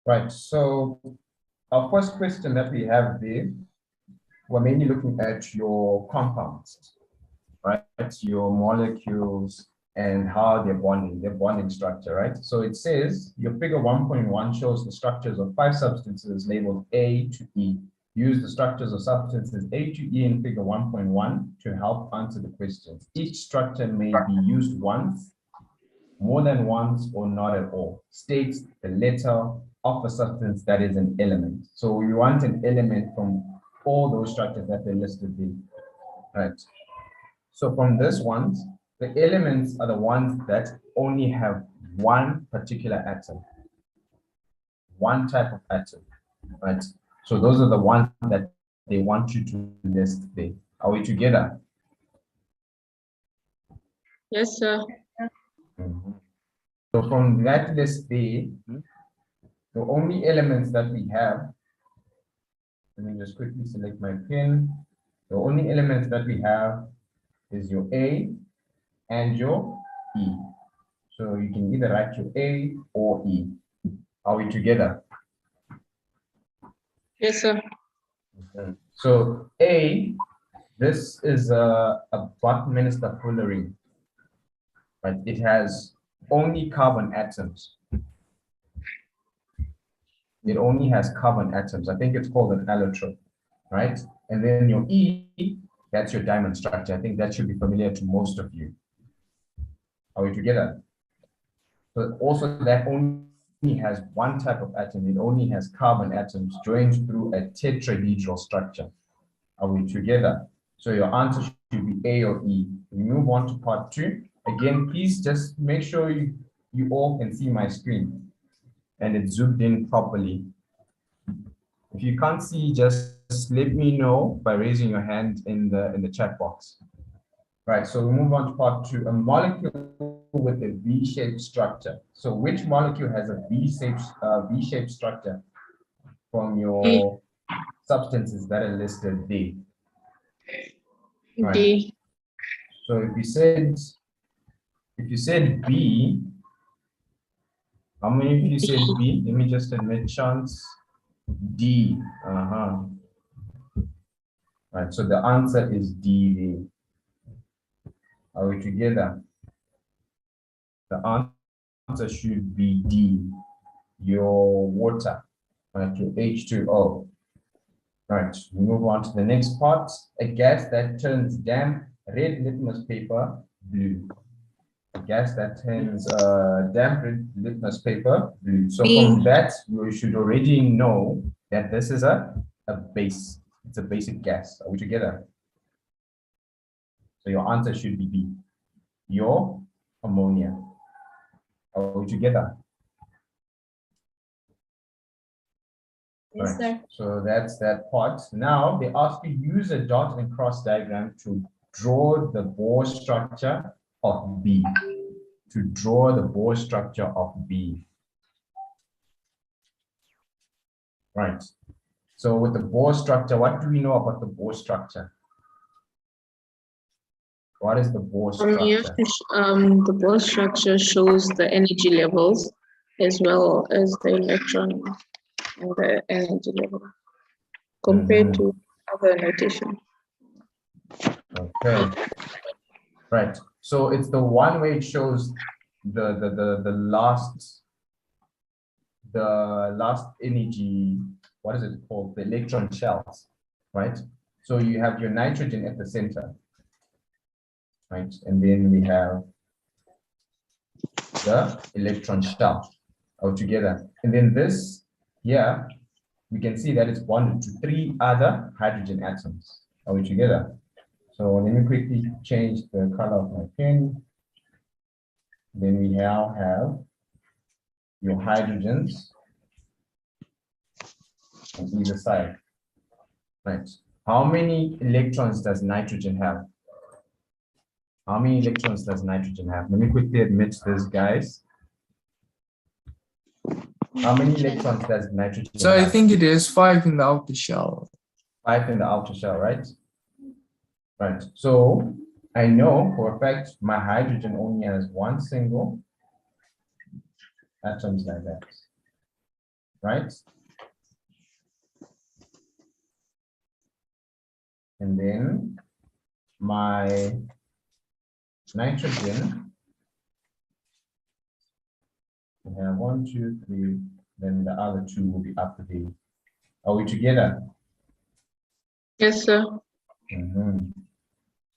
Right, so our first question that we have there, we're mainly looking at your compounds, right? Your molecules and how they're bonding, their bonding structure, right? So it says your figure 1.1 shows the structures of 5 substances labeled A to E. Use the structures of substances A to E in figure 1.1 to help answer the questions. Each structure may be used once, more than once, or not at all. States the letter of a substance that is an element. So we want an element from all those structures that they listed there, right? So from this ones, the elements are the ones that only have one particular atom, one type of atom, right? So those are the ones that they want you to list there. Are we together? Yes, sir. So from that list there, the only elements that we have, let me just quickly select my pen. The only elements that we have is your A and your E. So you can either write your A or E. Are we together? Yes, sir. Okay. So A, this is a Buckminster fullerene, right? It has only carbon atoms. It only has carbon atoms. I think it's called an allotrope, right? And then your E, that's your diamond structure. I think that should be familiar to most of you. Are we together? So also that only has one type of atom. It only has carbon atoms joined through a tetrahedral structure. Are we together? So your answer should be A or E. We move on to part 2. Again, please just make sure you all can see my screen and it's zoomed in properly. If you can't see, just let me know by raising your hand in the chat box. Right, so we move on to part 2, a molecule with a V-shaped structure. So which molecule has a V-shaped structure from your substances that are listed there? Right. D. So if you said B, how many of you said B? Let me just admit chance. D. Right, so the answer is D. Are we together? The answer should be D, your water, right, your H2O. Right, we move on to the next part, a gas that turns damp red litmus paper blue. A gas that turns damp red litmus paper blue. So from that, you should already know that this is a base. It's a basic gas. Are we together? So your answer should be B, your ammonia. Are we together? Yes, sir. So that's that part. Now they ask you use a dot and cross diagram to draw the Bohr structure of B. To draw the Bohr structure of B. Right. So with the Bohr structure, what do we know about the Bohr structure? What is the Bohr structure? The Bohr structure shows the energy levels as well as the electron and the energy level compared to other notation. Okay. Right. So it's the one way it shows the last energy, what is it called? The electron shells, right? So you have your nitrogen at the center, right? And then we have the electron shell altogether. And then this here, we can see that it's bonded to 3 other hydrogen atoms. Are we together? So let me quickly change the color of my pen. Then we now have your hydrogens on either side. Right. How many electrons does nitrogen have? How many electrons does nitrogen have? Let me quickly admit this, guys. How many electrons does nitrogen So I have? think it is 5 in the outer shell. 5 in the outer shell, right? Right. So I know for a fact my hydrogen only has one single atoms like that, right? And then my nitrogen, we have 1, 2, 3, then the other two will be up to the. Are we together? Yes, sir. Mhm.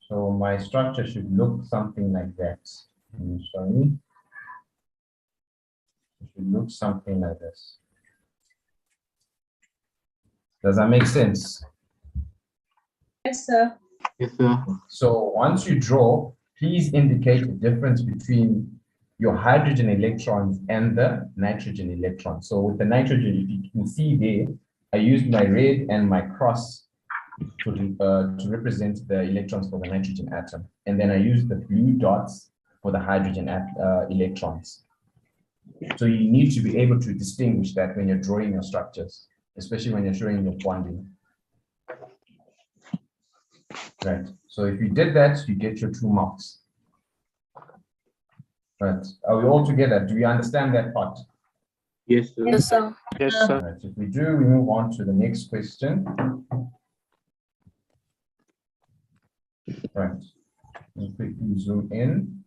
So my structure should look something like that. Sorry. It should look something like this. Does that make sense? Yes, sir. Yes, sir. So once you draw, please indicate the difference between your hydrogen electrons and the nitrogen electrons. So with the nitrogen, if you can see there, I used my red and my cross to represent the electrons for the nitrogen atom. And then I used the blue dots for the hydrogen electrons. So you need to be able to distinguish that when you're drawing your structures, especially when you're showing your bonding. Right. So if you did that, you get your 2 marks. Right. Are we all together? Do we understand that part? Yes, sir. Yes, sir. Yes, sir. Right. If we do, we move on to the next question. Right. Let's quickly zoom in.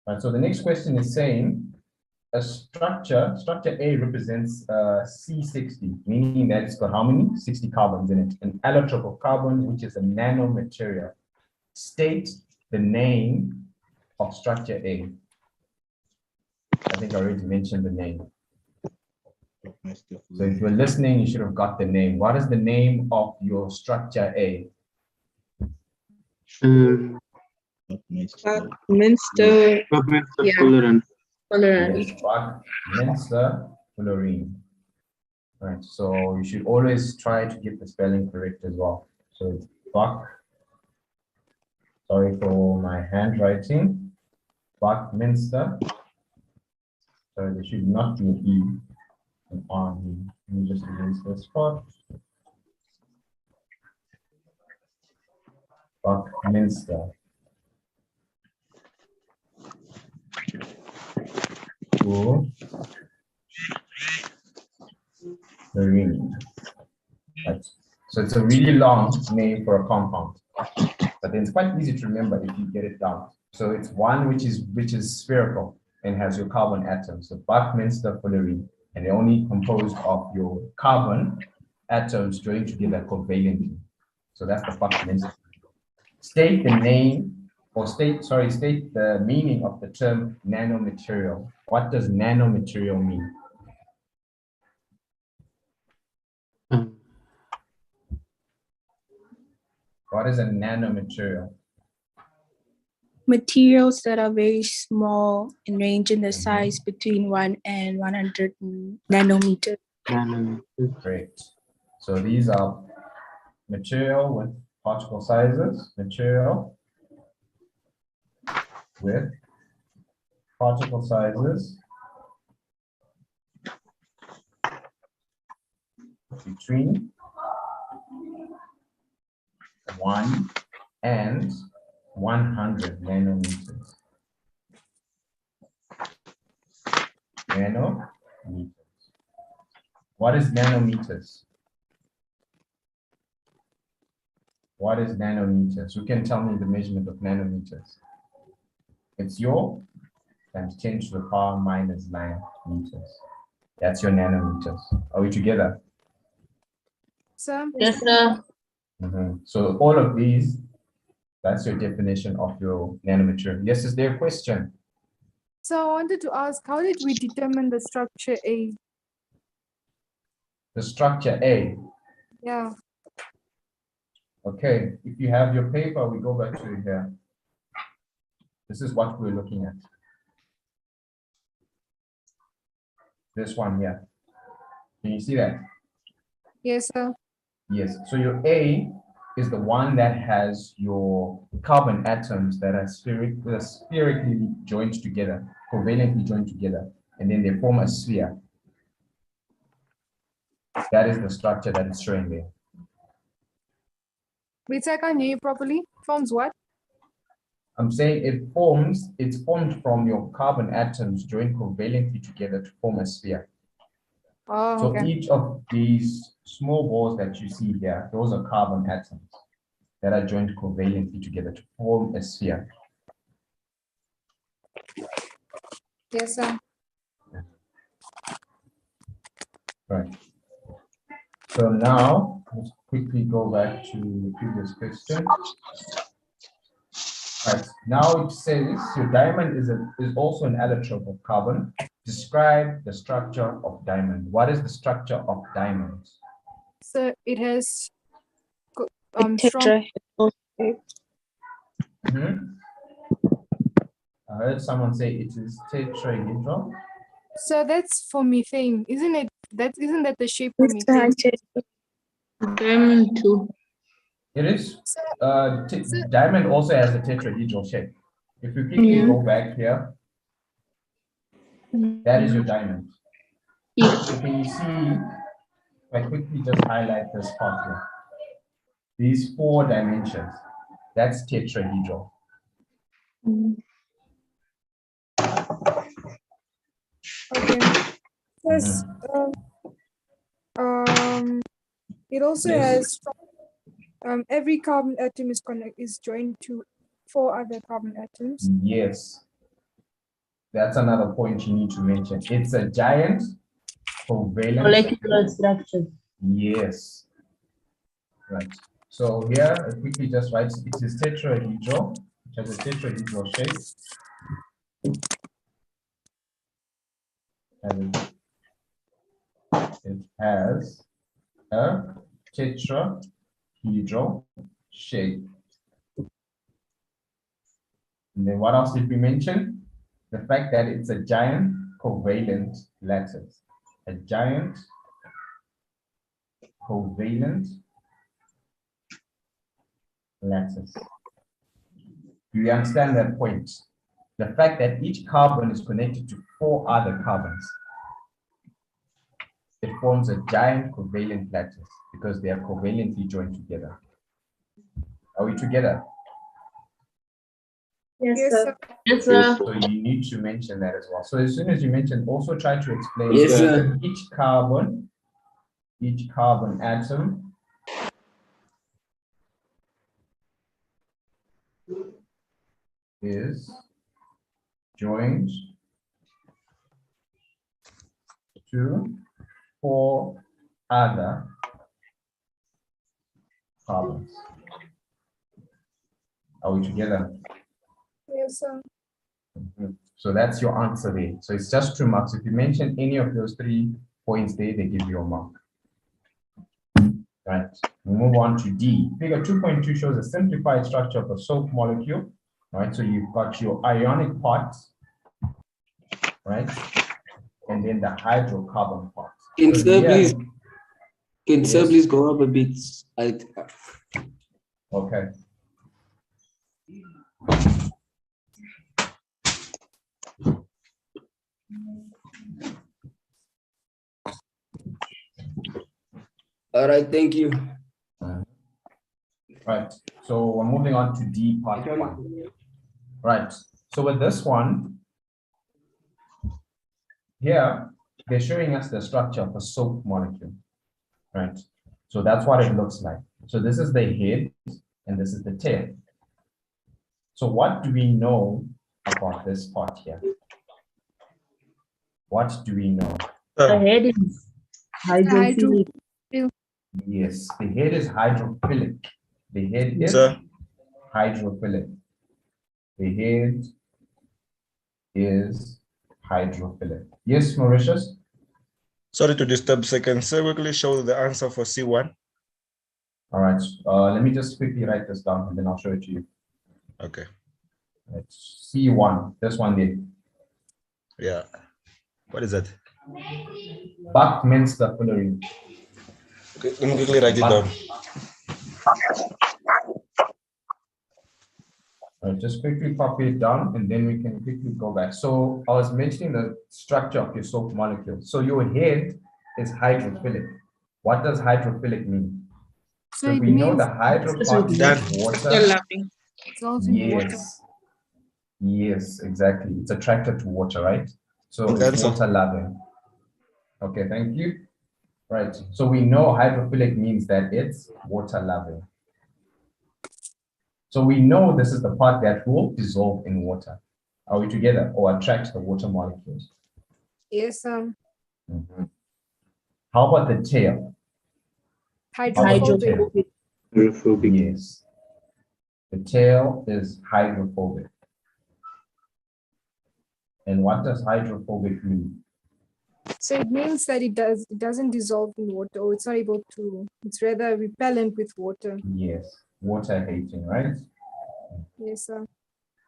Right. So the next question is saying a structure A represents C60, meaning that it's got how many? 60 carbons in it. An allotrope of carbon, which is a nanomaterial. State the name of structure A. I think I already mentioned the name. So if you're listening, you should have got the name. What is the name of your structure A? Minster Buckminster Yeah. Fullerene. tolerant. Yes, Buckminster Fullerene. Right, so you should always try to get the spelling correct as well. So it's Buck. Sorry for my handwriting. Buckminster. So there should not be an E, an R. Let me just erase this part. Buckminster. Fullerene. Right. So it's a really long name for a compound, but then it's quite easy to remember if you get it down. So it's one which is spherical and has your carbon atoms. So Buckminster Fullerene, and they're only composed of your carbon atoms joined together covalently. So that's the Buckminster. State the name, or state the meaning of the term nanomaterial. What does nanomaterial mean? What is a nanomaterial? Materials that are very small and range in the size between 1 and 100 nanometers. Great. So these are material with particle sizes, material with particle sizes between 1 and 100 nanometers. Nanometers. What is nanometers? What is nanometers? Who can tell me the measurement of nanometers? It's your times 10 to the power minus 9 meters. That's your nanometers. Are we together? Sir, Yes, sir. So all of these, that's your definition of your nanomaterial. Yes, is there a question? so I wanted to ask, how did we determine the structure A? The structure A. Yeah. Okay, if you have your paper, we go back to it here. This is what we're looking at. This one here. Can you see that? Yes, sir. Yes. So your A is the one that has your carbon atoms that are spherically joined together, covalently joined together. and then they form a sphere. That is the structure that is showing there. Wait, I can't hear you properly. Forms what? I'm saying it's formed from your carbon atoms joined covalently together to form a sphere. Oh, So okay. each of these small balls that you see here, those are carbon atoms that are joined covalently together to form a sphere. Yes, sir. Right. So now let's quickly go back to the previous question. Right. Now it says your diamond is also an allotrope of carbon. Describe the structure of diamond. What is the structure of diamond? So it has A strong. tetrahedral shape. I heard someone say it is tetrahedral. So that's for methane, isn't it? Isn't that the shape for It's methane? Diamond too. It is. So, Diamond also has a tetrahedral shape. If you quickly go back here, that is your diamond. Yeah. So can you see, if I quickly just highlight this part here, these 4 dimensions, that's tetrahedral. okay. Yes. It also Yes. has strong, every carbon atom is joined to 4 other carbon atoms. Yes. That's another point you need to mention. It's a giant covalent. Molecular structure. Yes. Right. So here, I quickly just write it is tetrahedral, which has a tetrahedral shape. And it has a tetrahedral shape. And then what else did we mention? The fact that it's a giant covalent lattice. A giant covalent lattice. Do you understand that point? The fact that each carbon is connected to 4 other carbons. It forms a giant covalent lattice because they are covalently joined together. Are we together? Yes, sir. Yes, sir. So you need to mention that as well. So as soon as you mention, also try to explain Yes, that sir. each carbon atom is joined to 4 other carbons. Are we together? Yes, sir. So that's your answer there. So it's just 2 marks. If you mention any of those 3 points there, they give you a mark. Right. We move on to D. Figure 2.2 shows a simplified structure of a soap molecule. Right. So you've got your ionic part, right? And then the hydrocarbon part. Can So sir here- please, can sir Yes. please go up a bit? Okay. All right, thank you. Right. So we're moving on to D part 1. Right. So with this one, here, they're showing us the structure of a soap molecule. Right. So that's what it looks like. So this is the head and this is the tail. So what do we know about this part here? What do we know? The head is hydrophilic. Yes, the head is hydrophilic. The head is Sir. hydrophilic. The head is hydrophilic. Yes, Mauritius? Sorry to disturb. Can sir quickly show the answer for C1? All right. Let me just quickly write this down and then I'll show it to you. Okay. It's C1, this one there. Yeah. What is that? Buckminster fullerene. Okay, let me quickly write it down. Just quickly copy it down and then we can quickly go back. So I was mentioning the structure of your soap molecule. So your head is hydrophilic. What does hydrophilic mean? So So it we know the means hydro part is Done. water. Overlapping. it's also in water. Yes. Yes, exactly. It's attracted to water, right? So it's Cancel. water loving. Okay, thank you. Right. So we know hydrophilic means that it's water loving. So we know this is the part that will dissolve in water. Are we together? Or attract the water molecules? Yes, Mhm. How about the tail? hydrophobic. Hydrophobic. Yes. The tail is hydrophobic. And what does hydrophobic mean? So it means that it doesn't dissolve in water, or it's not able to, it's rather repellent with water. Yes. Water hating, right? Yes,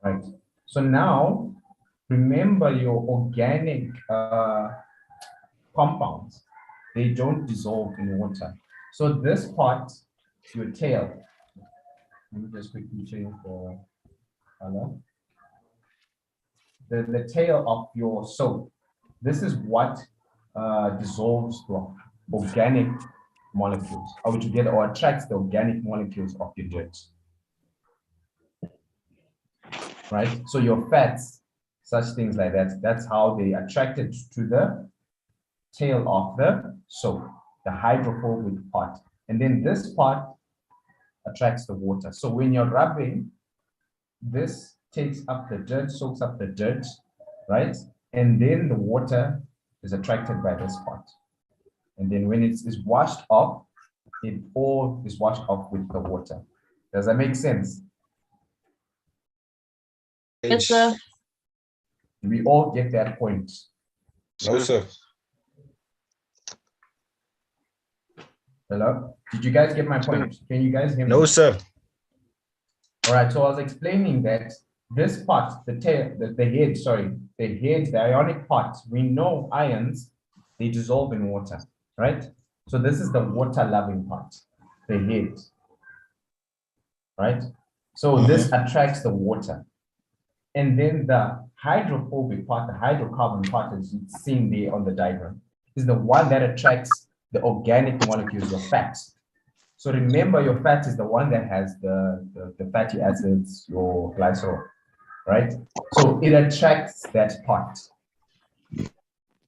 Right. So now, remember your organic compounds, they don't dissolve in water. So this part, your tail, let me just quickly change the color. The tail of your soap, this is what dissolves the organic molecules. Are we together? Or attracts the organic molecules of your dirt. Right? So your fats, such things like that, that's how they attracted to the tail of the soap, the hydrophobic part. And then this part attracts the water. So when you're rubbing, this takes up the dirt, soaks up the dirt, right? And then the water is attracted by this part. And then when it is washed off, it all is washed off with the water. Does that make sense? Yes, sir. We all get that point. No, sir. Hello? Did you guys get my point? Can you guys hear me? No, sir. All right, so I was explaining that this part, the tail, the head, sorry, the head, the ionic part, we know ions, they dissolve in water, right? So this is the water-loving part, the head, right? So this attracts the water. And then the hydrophobic part, the hydrocarbon part, as it's seen there on the diagram, is the one that attracts the organic molecules, your fats. So remember, your fat is the one that has the fatty acids, your glycerol, right? So it attracts that part.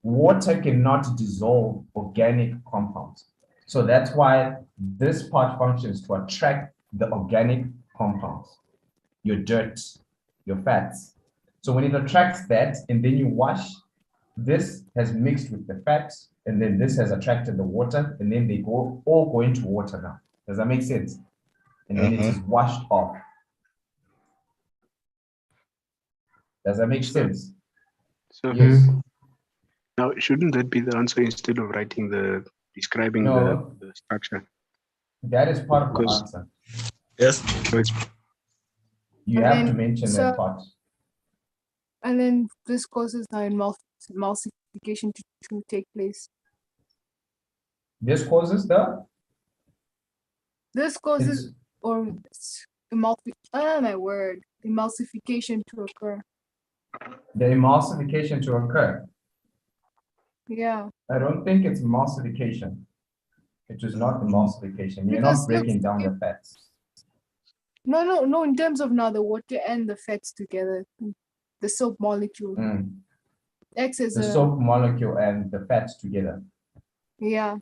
Water cannot dissolve organic compounds. So that's why this part functions to attract the organic compounds, your dirt, your fats. So when it attracts that and then you wash, this has mixed with the fats and then this has attracted the water and then they all go into water now. Does that make sense? And then it is washed off. Does that make sense? So Yes. now, shouldn't that be the answer instead of writing describing No. the structure? That is part of the Because- answer. Yes. So it's You And have then- to mention so- that part. and then this causes the emulsification to take place. This causes This causes emulsification to occur. the emulsification to occur. Yeah. I don't think it's emulsification. It is not emulsification. You're Because not breaking look, down the fats. No, in terms of now the water and the fats together, the soap molecule acts as The a, soap molecule and the fats together. yeah.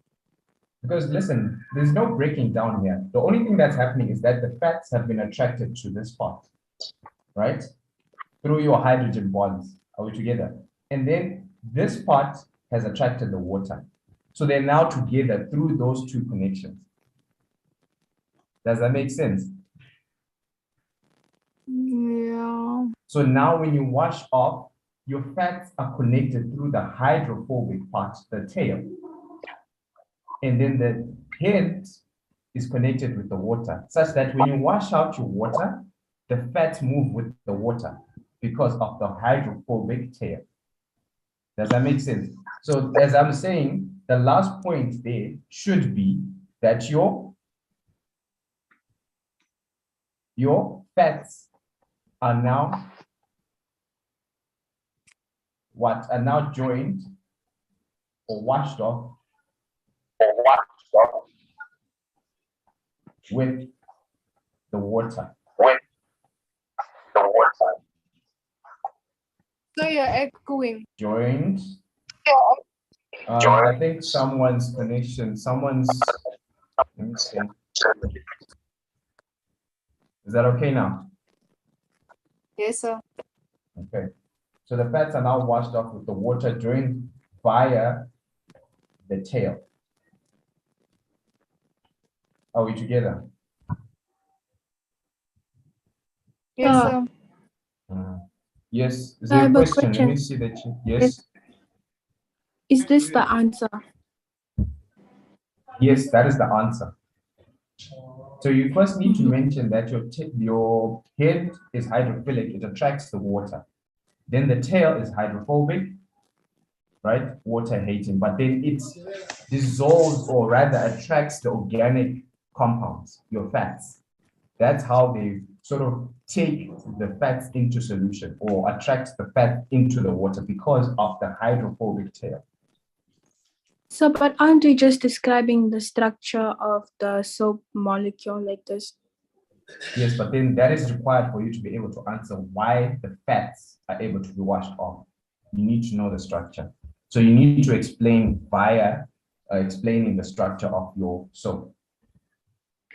Because listen, there's no breaking down here. The only thing that's happening is that the fats have been attracted to this part, right? Through your hydrogen bonds. Are we together? And then this part has attracted the water. So they're now together through those two connections. Does that make sense? Yeah. So now when you wash off, your fats are connected through the hydrophobic part, the tail. And then the head is connected with the water, such that when you wash out your water, the fats move with the water because of the hydrophobic tail. Does that make sense? So as I'm saying, the last point there should be that your fats are now what? Are now joined or washed off with the water. So you're echoing. Joined. I think someone's connection, let me see. Is that okay now? Yes, sir. Okay. So the fats are now washed off with the water joined via the tail. Are we together? Yes, sir. Yes. Is I there a have a question? Let me question. see that. Yes. Is this the answer? Yes, that is the answer. So you first need to mention that your head is hydrophilic, it attracts the water. Then the tail is hydrophobic, right? Water hating, but then it dissolves or rather attracts the organic compounds, your fats. That's how they sort of take the fats into solution or attract the fat into the water because of the hydrophobic tail. So, but aren't we just describing the structure of the soap molecule like this? Yes, but then that is required for you to be able to answer why the fats are able to be washed off. You need to know the structure. So you need to explain via explaining the structure of your soap.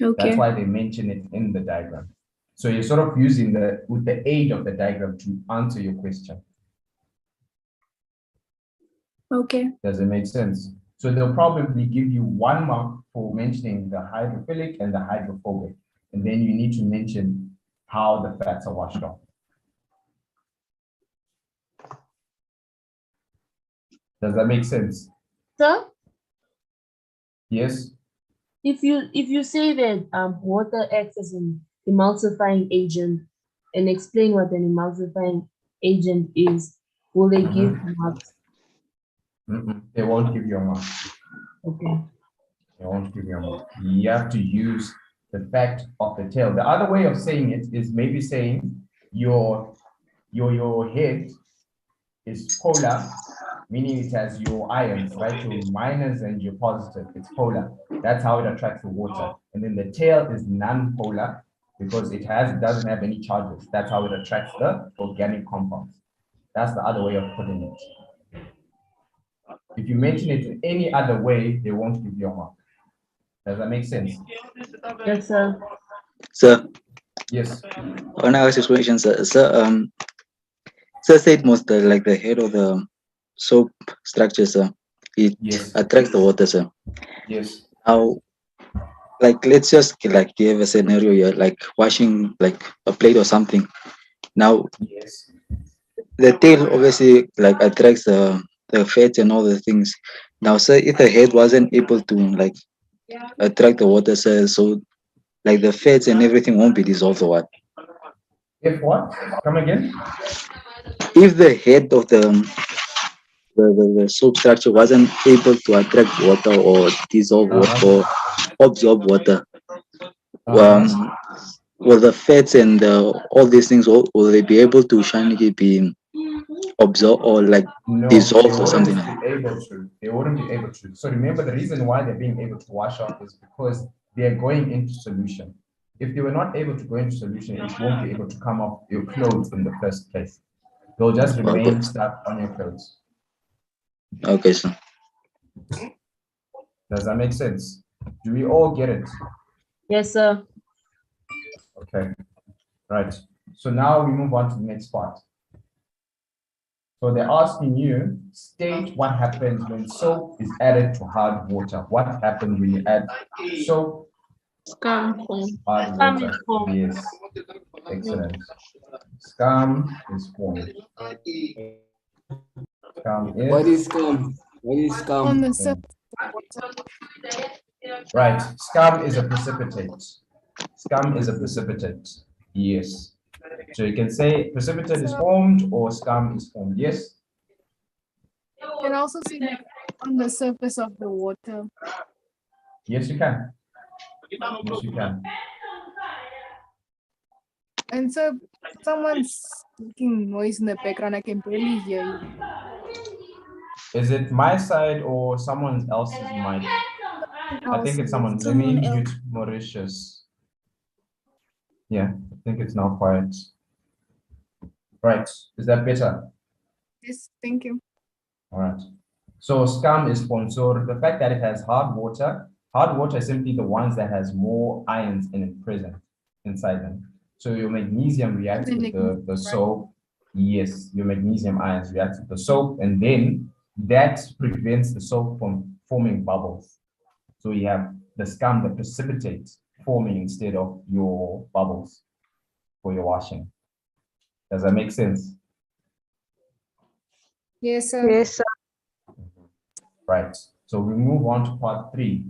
Okay. That's why they mention it in the diagram. So you're sort of using with the aid of the diagram to answer your question. Okay. Does it make sense? So they'll probably give you 1 mark for mentioning the hydrophilic and the hydrophobic. And then you need to mention how the fats are washed off. Does that make sense? Sir, Yes? if you say that water acts as an emulsifying agent and explain what an emulsifying agent is, will they give marks? They won't give you a mark. Okay. They won't give you a mark. You have to use the fact of the tail. The other way of saying it is maybe saying your head is polar, meaning it has your ions, right? Your minus and your positive. It's polar. That's how it attracts the water. And then the tail is non-polar because it doesn't have any charges. That's how it attracts the organic compounds. That's the other way of putting it. If you mention it in any other way, they won't give you a mark. Does that make sense? Yes, sir. Sir, Yes. when I ask this question, sir, sir said most like the head of the soap structure, sir, it attracts the water, sir. Yes. Now, like let's just like give a scenario here, like washing like a plate or something. Now, yes, the tail obviously like attracts the fats and all the things. Now, sir, if the head wasn't able to like attract the water, sir, so like the fats and everything won't be dissolved or what? If what? Come again? If the head of the soap structure wasn't able to attract water or dissolve water or absorb water, will the fats and all these things will they be able to shiny be absorbed or like dissolved or something? They wouldn't be able to. So remember, the reason why they're being able to wash off is because they're going into solution. If they were not able to go into solution, it won't be able to come off your clothes in the first place. They'll just remain stuck on your clothes. Okay, sir. Does that make sense? Do we all get it? Yes, sir. Okay, right. So now we move on to the next part. So they're asking you, state what happens when soap is added to hard water. What happens when you add soap? Scum form. Hard water. Yes. Excellent. Scum is formed. Scum is. What is scum? What is scum? On the surface. Right. Scum is a precipitate. Scum is a precipitate. Yes. So you can say precipitate is formed or scum is formed. Yes. You can also see on the surface of the water. Yes, you can. Yes, you can. And so someone's making noise in the background. I can barely hear you. Is it my side or someone else's mic? I think it's someone. Let me mute Mauritius. Yeah, I think it's now quiet. Right, is that better? Yes, thank you. All right. So scum is sponsored. The fact that it has hard water is simply the ones that has more ions in it present inside them. So your magnesium reacts with the soap. Yes, your magnesium ions react with the soap, and then that prevents the soap from forming bubbles. So you have the scum that precipitates forming instead of your bubbles for your washing. Does that make sense? Yes, sir. Yes, sir. Right. So we move on to part 3.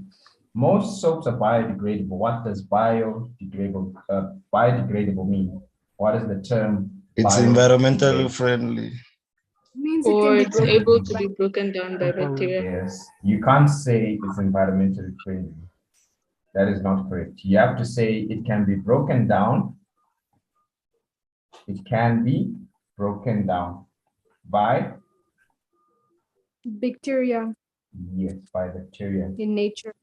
Most soaps are biodegradable. What does biodegradable mean? What is the term? It's environmentally friendly. Means Or it it's can be able to be broken down by bacteria. Yes. You can't say it's environmentally friendly. That is not correct. You have to say it can be broken down. It can be broken down by? bacteria Yes, by bacteria. in nature.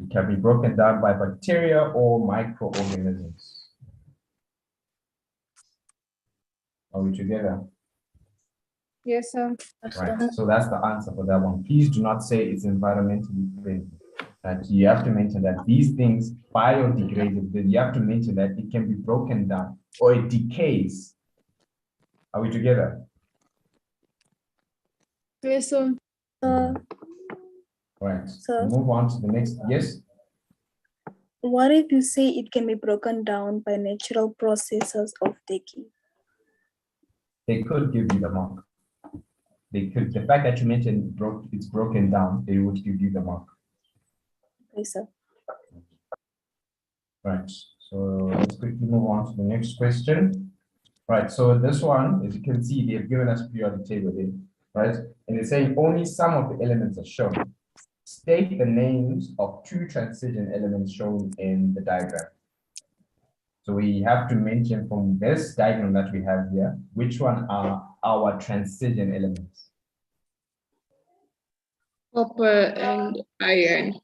It can be broken down by bacteria or microorganisms. Are we together? Yes, sir. Right. So that's the answer for that one. Please do not say it's environmentally friendly. That you have to mention that these things biodegradable. You have to mention that it can be broken down or it decays. Are we together? Yes, sir. Right. Sir. Move on to the next. Yes. What if you say it can be broken down by natural processes of decay? They could give you the mark. They could. The fact that you mentioned it's broken down, they would give you the mark. Okay, sir. Right. So let's quickly move on to the next question. Right. So this one, as you can see, they've given us periodic table there, right? And it's saying only some of the elements are shown. State the names of 2 transition elements shown in the diagram. So we have to mention from this diagram that we have here, which one are our transition elements? Copper and iron.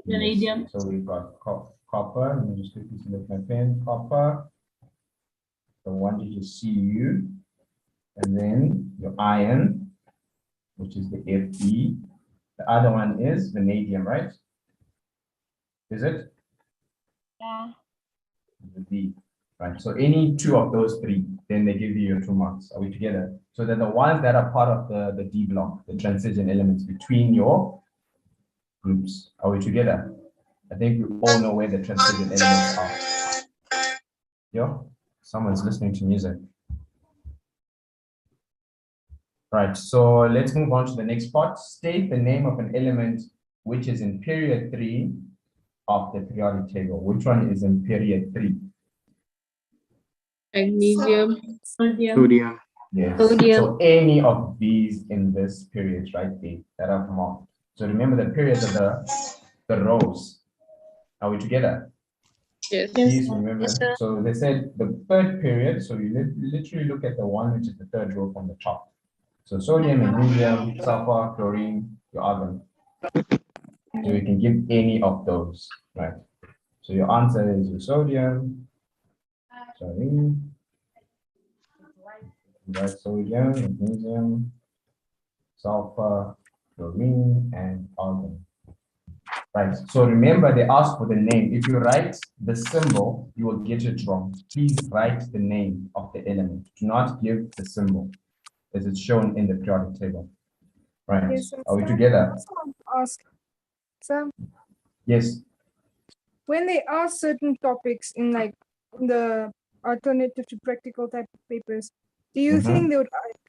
Vanadium. Yes. So we've got copper. Let me just quickly select my pen. Copper. The one digit Cu. And then your iron, which is the Fe. The other one is vanadium, right? Is it? Yeah. The V. Right. So any 2 of those 3, then they give you your 2 marks. Are we together? So they're the ones that are part of the D block, the transition elements between your groups. Are we together? I think we all know where the transition elements are. Yo, someone's listening to music. Right, so let's move on to the next part. State the name of an element which is in period 3 of the periodic table. Which one is in period 3? Magnesium. Sodium. Yes. Sodium. So any of these in this period right there that I've marked. So remember the periods are the rows. Are we together? Yes. Please remember. Yes, so they said the 3rd period. So you literally look at the one which is the 3rd row from the top. So sodium, magnesium, sulfur, chlorine, your argon. So you can give any of those, right? So your answer is your sodium. Sorry. Right, sodium, magnesium, sulfur, chlorine, and argon. Right. So remember, they ask for the name. If you write the symbol, you will get it wrong. Please write the name of the element. Do not give the symbol as it's shown in the periodic table. Right. Yes, Are we together? Ask, Sam, Yes. when they ask certain topics in the alternative to practical type of papers, do you think they would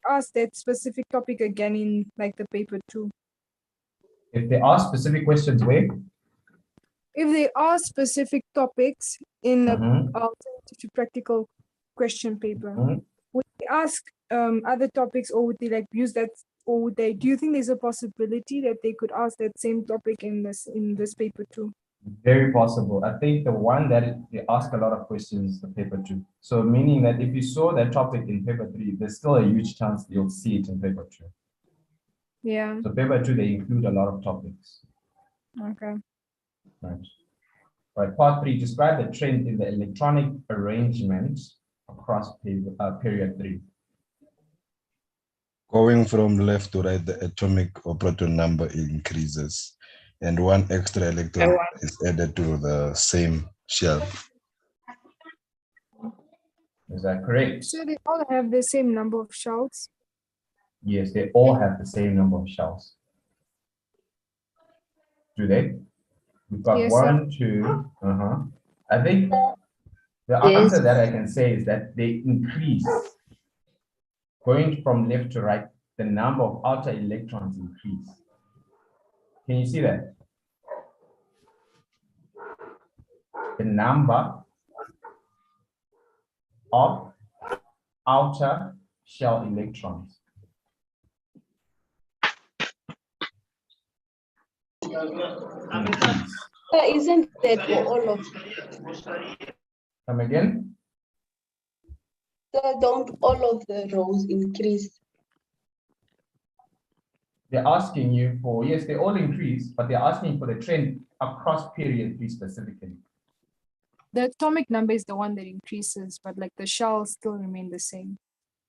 ask that specific topic again in like the paper 2? If they ask specific questions, where? If they ask specific topics in the alternative to practical question paper, would they ask other topics, or would they like use that, or would they? Do you think there's a possibility that they could ask that same topic in this paper too? Very possible. I think the one that they ask a lot of questions is the paper two. So meaning that if you saw that topic in paper three, there's still a huge chance you'll see it in paper two. Yeah. So paper two, they include a lot of topics. Okay. Right. Right. Part three, describe the trend in the electronic arrangement across period three. Going from left to right, the atomic or proton number increases, and one extra electron is added to the same shell. Is that correct? So they all have the same number of shells? Yes, they all have the same number of shells. Do they? We've got Yes, sir. 1, 2. I think the Yes. answer that I can say is that they increase. Going from left to right, the number of outer electrons increase. Can you see that? The number of outer shell electrons. Increase. Isn't that for all of them? Come again? So don't all of the rows increase? They're asking you for, yes, they all increase, but they're asking for the trend across period three specifically. The atomic number is the one that increases, but like the shells still remain the same.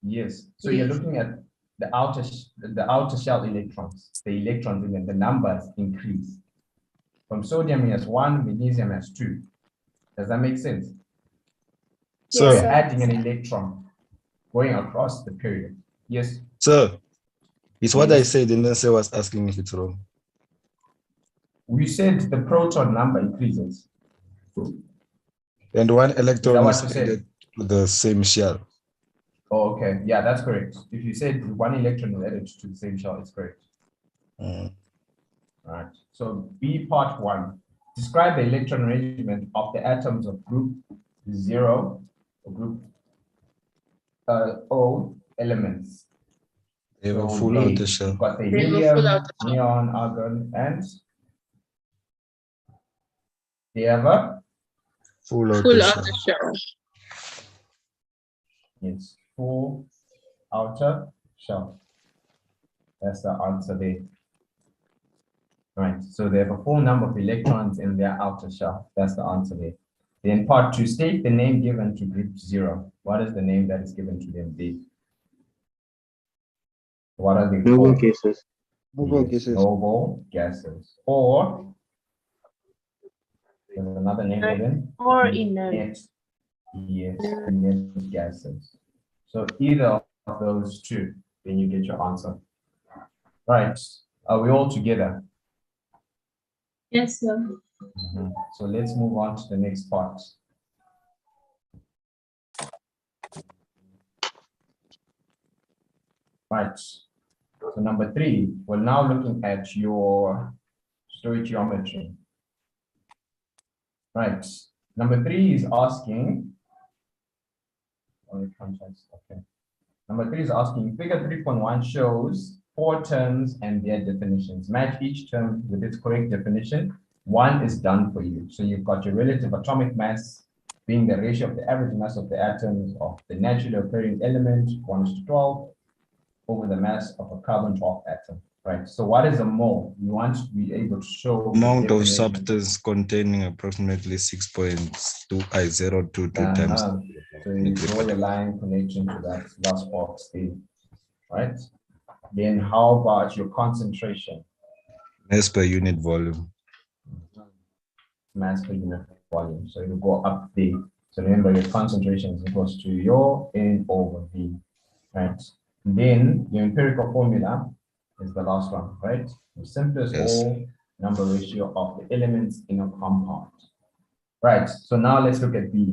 Yes. So you're looking at the outer shell electrons, the electrons in them, the numbers increase. From sodium has 1, magnesium has 2. Does that make sense? So Yes, you're sir. adding an electron going across the period. Yes. So it's what I Yes. said, and then I was asking if it's wrong. We said the proton number increases. And one electron what is you said? added to the same shell. Oh, okay. Yeah, that's correct. If you said 1 electron is added to the same shell, it's correct. All right. So B part 1. Describe the electron arrangement of the atoms of group 0 or group O elements. They have a So full outer shell. you've got the They have a full helium, outer shell. neon, argon, and they have a Full outer Full shell. outer shell. yes, full outer shell. That's the answer there. Right. So they have a full number of electrons in their outer shell. That's the answer there. Then part 2, state the name given to group 0. What is the name that is given to them there? What are they Noble called? gases. Yes, noble gases. Or there's another name for them. Or inert. Yes, inert gases. So either of those two, then you get your answer. Right. Are we all together? Yes, sir. So let's move on to the next part. Right. So number 3, we're now looking at your stoichiometry. Right. Number 3 is asking, okay. Number 3 is asking, figure 3.1 shows 4 terms and their definitions. Match each term with its correct definition. 1 is done for you. So you've got your relative atomic mass being the ratio of the average mass of the atoms of the naturally occurring element, 1:12, over the mass of a carbon-12 atom. Right. So what is a mole? You want to be able to show Amount the of definition. substance containing approximately 6.2 times. So you draw your line connection to that last box there, right? Then how about your concentration? Mass per unit volume. Mass per unit volume. So you go up there. So remember your concentration is equals to your N over V, right? Then your empirical formula is the last one, right? The simplest whole number ratio of the elements in a compound. Right, so now let's look at B.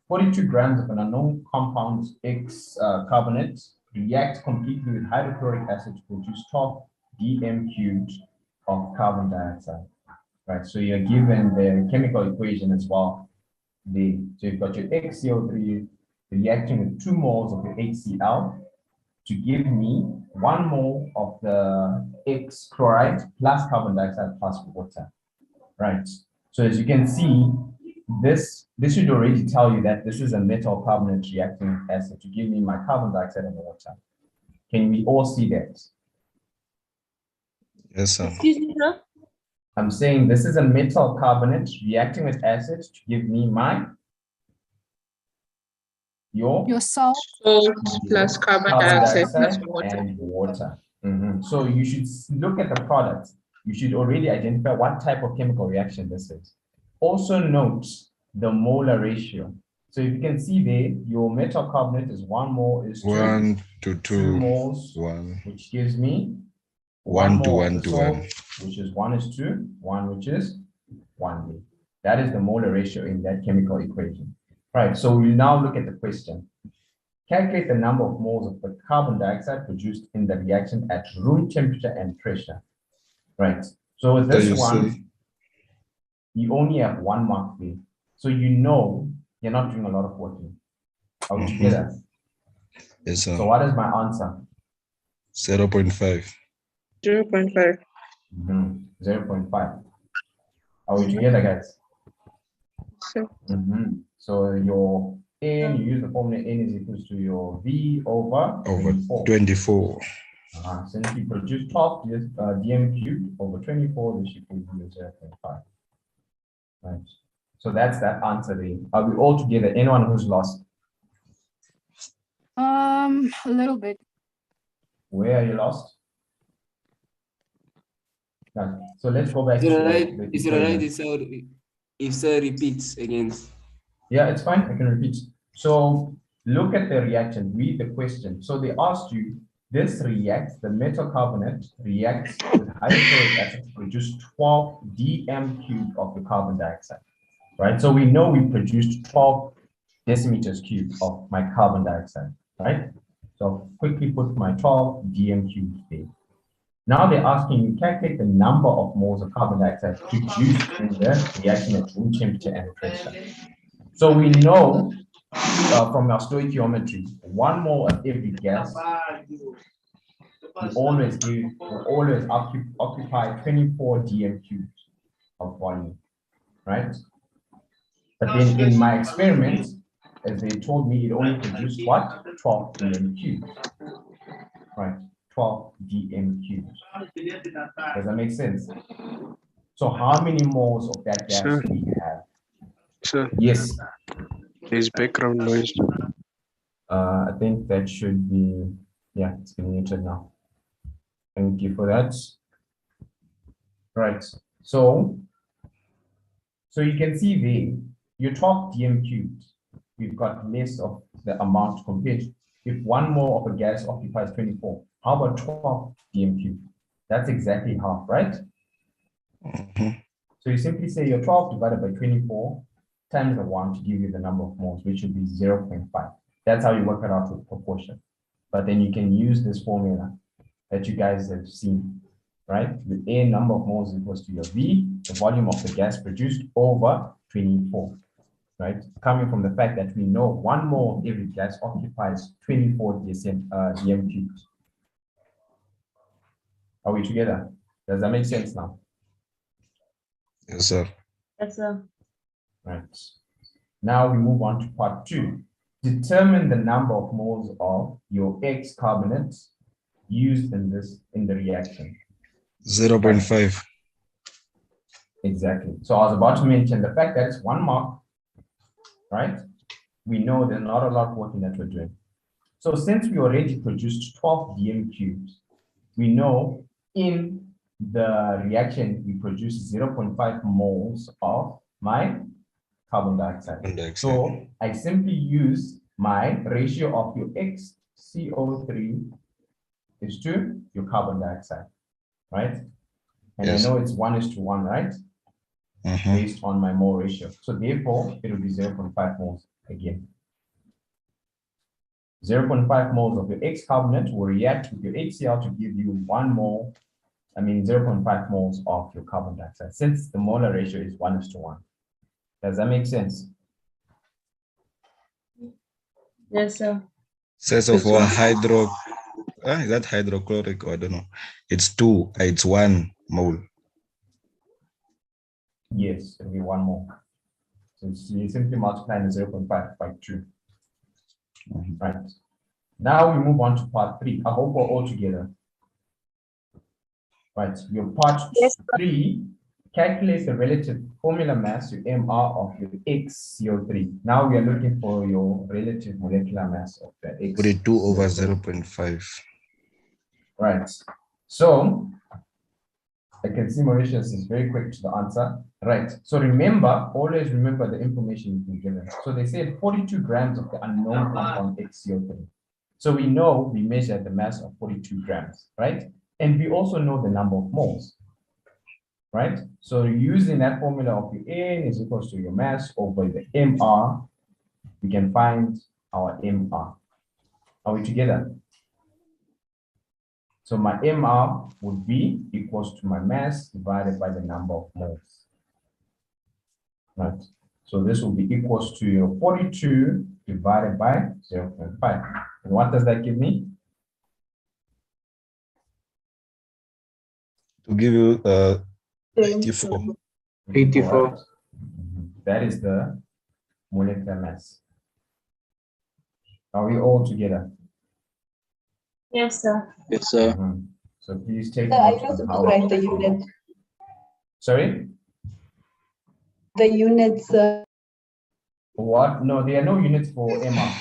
42 grams of an unknown compound X carbonate react completely with hydrochloric acid to produce 12 dm cubed of carbon dioxide. Right, so you're given the chemical equation as well. So you've got your XCO3 reacting with 2 moles of your HCl to give me 1 mole of the X chloride plus carbon dioxide plus water. Right. So as you can see, this should already tell you that this is a metal carbonate reacting with acid to give me my carbon dioxide and water. Can we all see that? Yes, sir. Excuse me, sir? I'm saying this is a metal carbonate reacting with acid to give me my Your salt. Salt plus carbon dioxide plus water. and water. So you should look at the product. You should already identify what type of chemical reaction this is. Also note the molar ratio. So if you can see there, your metal carbonate is 1 mole is 1 to 2 moles, 1. which gives me 1 to mole 1 of the to salt, 1. which is 1 is 2, 1 which is 1 day. That is the molar ratio in that chemical equation. Right, so we'll now look at the question. Calculate the number of moles of the carbon dioxide produced in the reaction at room temperature and pressure. Right, so this one, you only have 1 mark there. So you know you're not doing a lot of working. Are we together? Yes, sir. So what is my answer? 0.5. 0.5. 0.5. Are we together, guys? So, So your N, you use the formula N is equals to your V over 24. Since we produce 12 dm cubed over 24, this equals 0.5. Right. So that's that answer there. Are we all together? Anyone who's lost? A little bit. Where are you lost? Okay. So let's go back Is it to right? the Is it right equation. if sir repeats again? Yeah, it's fine. I can repeat. So look at the reaction. Read the question. So they asked you, this reacts, the metal carbonate reacts with hydrochloric acid to produce 12 dm cubed of the carbon dioxide, right? So we know we produced 12 decimeters cubed of my carbon dioxide, right? So I'll quickly put my 12 dm cubed there. Now they're asking you calculate the number of moles of carbon dioxide produced in the reaction at room temperature and pressure. So we know from our stoichiometry, 1 mole of every gas will always occupy 24 dm cubed of volume, right? But then in my experiment, as they told me, it only produced what? 12 dm cubed, right? 12 dm cubed. Does that make sense? So how many moles of that gas Sir. do we have? Sir. Yes. There's background noise. I think that should be, yeah, it's been muted now. Thank you for that. Right. So you can see there, your 12 dm cubed, we've got less of the amount compared to if 1 mole of a gas occupies 24. How about 12 dm cubed? That's exactly half, right? So you simply say your 12 divided by 24 times the 1 to give you the number of moles, which would be 0.5. That's how you work it out with proportion. But then you can use this formula that you guys have seen, right? With A number of moles equals to your V, the volume of the gas produced over 24, right? Coming from the fact that we know 1 mole of every gas occupies 24 dm cubed. Are we together? Does that make sense now? Yes, sir. Yes, sir. Right. Now we move on to part 2. Determine the number of moles of your X carbonate used in the reaction. 0.5. Exactly. So I was about to mention the fact that it's 1 mark, right? We know there's not a lot of working that we're doing. So since we already produced 12 dm cubes, we know in the reaction we produce 0.5 moles of my carbon dioxide. So I simply use my ratio of your XCO3 is to your carbon dioxide, right? And yes. I know it's 1:1, right? Based on my mole ratio. So therefore, it will be 0.5 moles again. 0.5 moles of your X carbonate will react with your HCl to give you 1 mole, 0.5 moles of your carbon dioxide, since the molar ratio is 1:1. Does that make sense? Yes, sir. Says of our is that hydrochloric or I don't know. It's 1 mole. Yes, it'll be one more. So you simply multiply the 0.5 by 2. Right. Now we move on to part 3. I hope we're all together. Right. Your part 3, calculate the relative formula mass, your MR of your XCO3. Now we are looking for your relative molecular mass of the X. 42 over 0.5. Right. So I can see Mauritius is very quick to the answer. Right. So remember, always remember the information you've been given. So they said 42 grams of the unknown compound XCO3. So we know we measured the mass of 42 grams, right? And we also know the number of moles, right? So using that formula of your N is equals to your mass over the MR, we can find our MR. Are we together? So my MR would be equals to my mass divided by the number of moles. Right. So this will be equals to your 42 divided by 0.5. And what does that give me? To give you 84. 84. That is the molecular mass. Are we all together? Yes, sir. Yes, sir. So please take Sir, are note you on supposed how. to write the unit? Sorry? The units. What? No, there are no units for MR.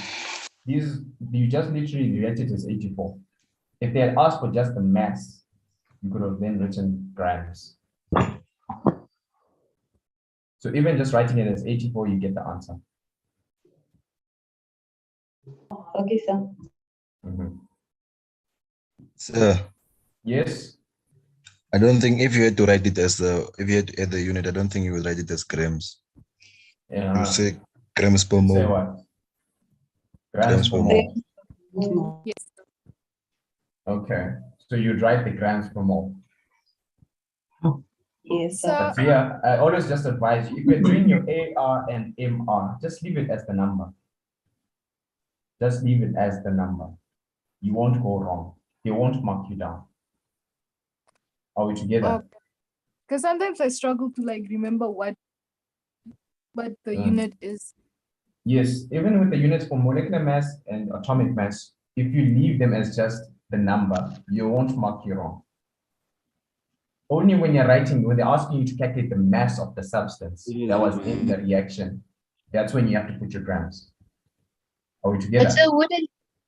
These, you just literally write it as 84. If they had asked for just the mass, you could have then written grams. So even just writing it as 84, you get the answer. Okay, sir. Sir, Yes. I don't think if you had to write it as if you had to add the unit, I don't think you would write it as grams. Yeah. You say grams per Say mole. what? Grams per mole. Yes. Okay. So you'd write the grams per mole. Yes, sir. But here, I always just advise you, if you're doing your AR and MR, just leave it as the number. Just leave it as the number. You won't go wrong. They won't mark you down. Are we together? Because sometimes I struggle to like remember what the unit is. Yes, even with the units for molecular mass and atomic mass, if you leave them as just the number, you won't mark you wrong. Only when you're writing, when they're asking you to calculate the mass of the substance that was in the reaction, that's when you have to put your grams. Are we together? But sir,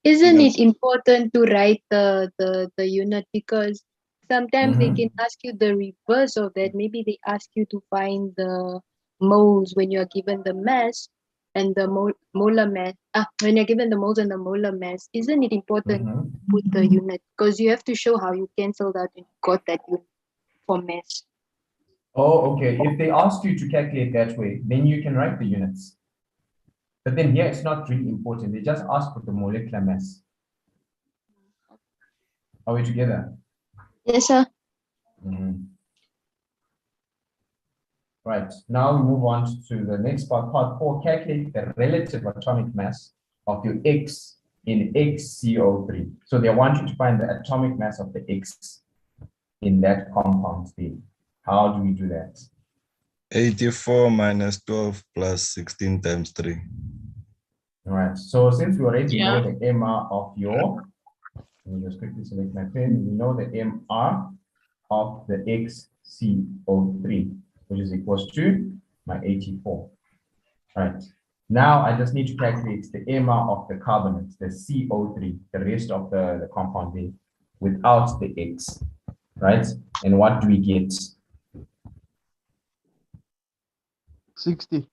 isn't it important to write the unit, because sometimes they can ask you the reverse of that. Maybe they ask you to find the moles when you're given the mass and the molar mass. When you're given the moles and the molar mass, isn't it important to put the unit? Because you have to show how you canceled out and got that unit for mass. Oh, okay. If they ask you to calculate that way, then you can write the units. But then here, it's not really important. They just ask for the molecular mass. Are we together? Yes, sir. Right. Now we move on to the next part, part 4. Calculate the relative atomic mass of your X in XCO3. So they want you to find the atomic mass of the X in that compound state. How do we do that? 84 minus 12 plus 16 times 3. All right. So since we already know the MR of your, let me just quickly select my pen. We know the MR of the XCO3, which is equals to my 84. Right. Now I just need to calculate the MR of the carbonate, the CO3, the rest of the compound there, without the X. Right. And what do we get? 60.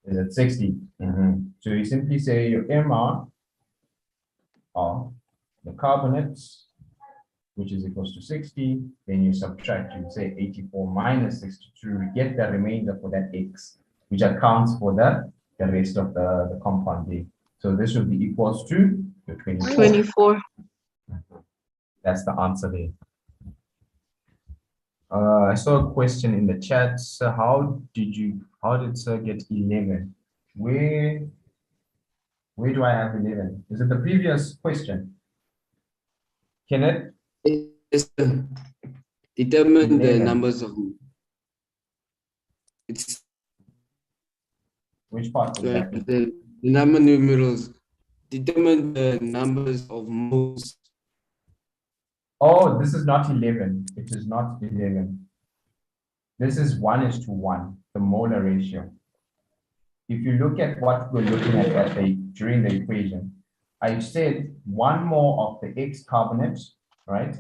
Is it 60? So you simply say your MR of the carbonates, which is equals to 60, then you subtract, you say 84 minus 62, we get the remainder for that X, which accounts for the rest of the compound there. So this would be equals to 24. That's the answer there. I saw a question in the chat. So how did sir get 11? Where do I have 11? Is it the previous question? Kenneth? Yes, sir. Determine the 11. numbers of. It's Which part exactly? the number numerals determine the numbers of moles. Oh, this is not 11. It is not 11. This is 1:1, the molar ratio. If you look at what we're looking at during the equation, I've said 1 mole of the X carbonate, right?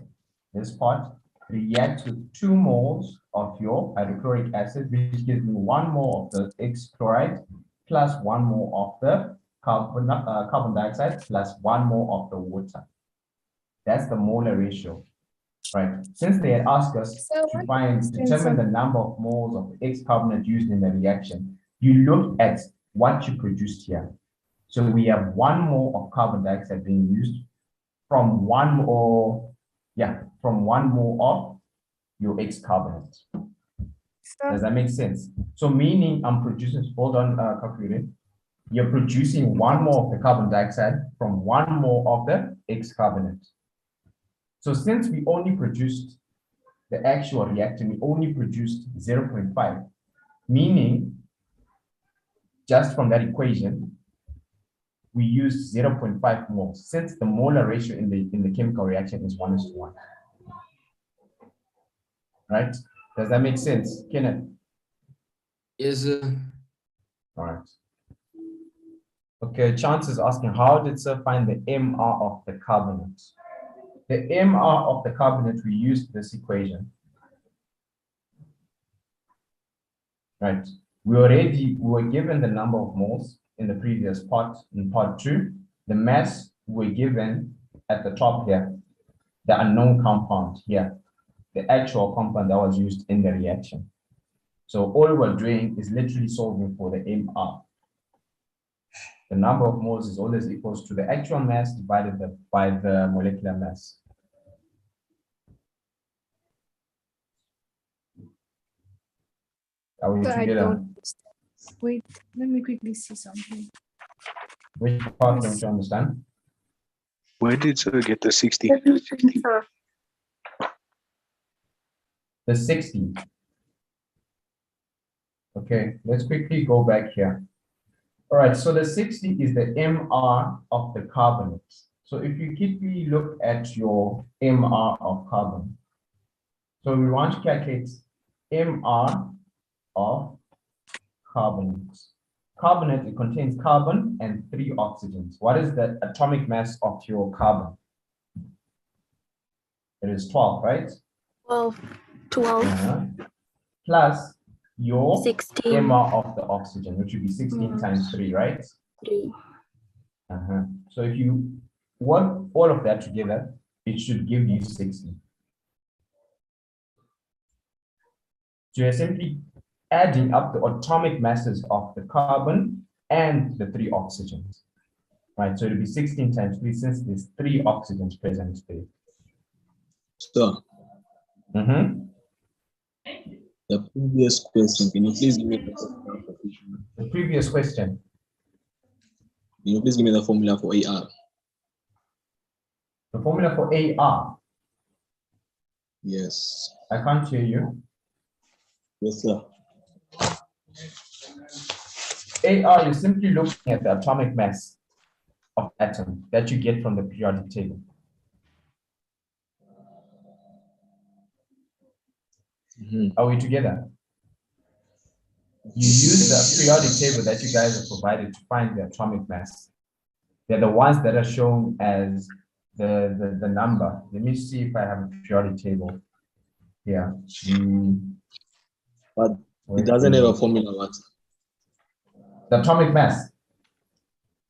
This part reacts with 2 moles of your hydrochloric acid, which gives me 1 mole of the X chloride plus 1 mole of the carbon dioxide plus 1 mole of the water. That's the molar ratio, right? Since they had asked us to determine the number of moles of the X carbonate used in the reaction, you look at what you produced here. So we have 1 mole of carbon dioxide being used from 1 mole of your X carbonate. Does that make sense? So meaning I'm producing, hold on, calculator. You're producing 1 mole of the carbon dioxide from 1 mole of the X carbonate. So since we only produced the actual reactant, we only produced 0.5, meaning just from that equation, we use 0.5 moles, since the molar ratio in the chemical reaction is 1:1. Right? Does that make sense, Kenneth? Yes, sir. All right. Okay, Chance is asking, how did Sir find the MR of the carbonate? The MR of the carbonate, we used this equation. Right. We were given the number of moles in the previous part, in part 2. The mass we were given at the top here, the unknown compound here, the actual compound that was used in the reaction. So all we're doing is literally solving for the MR. The number of moles is always equals to the actual mass divided by the molecular mass. Are we So I together? don't wait. Let me quickly see something. Which part don't you understand? Where did Sir get the 60? The 60. Okay, let's quickly go back here. All right, so the 60 is the MR of the carbonate. So if you quickly look at your MR of carbon, so we want to calculate MR of carbonate. Carbonate, it contains carbon and 3 oxygens. What is the atomic mass of your carbon? It is 12, right? 12. Plus your 16. MR of the oxygen, which would be 16 times 3, right? 3. So if you work all of that together, it should give you 60. So you're simply adding up the atomic masses of the carbon and the 3 oxygens, right? So it'll be 16 times 3 since there's 3 oxygens present there. So, the previous question, can you please give me the previous question? Can you please give me the formula for AR? The formula for AR? Yes. I can't hear you. Yes, sir. AR is simply looking at the atomic mass of atom that you get from the periodic table. Are we together? You use the periodic table that you guys have provided to find the atomic mass. They're the ones that are shown as the number. Let me see if I have a periodic table here. But it doesn't have a formula, what? The atomic mass?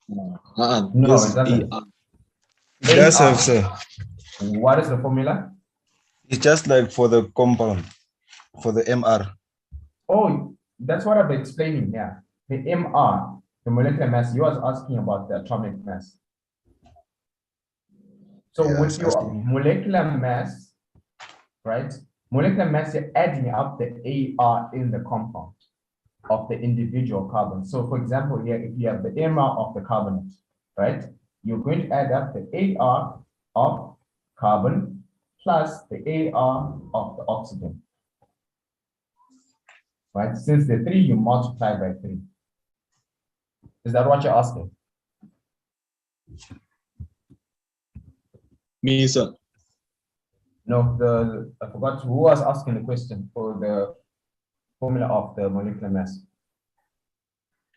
No, it doesn't. It does have, sir. What is the formula? It's just like for the compound, for the MR. Oh, that's what I've been explaining here. The MR, the molecular mass, you was asking about the atomic mass. So Yeah, with your molecular mass, right? Molecular mass, you're adding up the AR in the compound of the individual carbon. So for example, here, if you have the MR of the carbonate, right? You're going to add up the AR of carbon plus the AR of the oxygen. right? Since the 3, you multiply by 3. Is that what you're asking? Me, sir. No, I forgot who was asking the question for the formula of the molecular mass.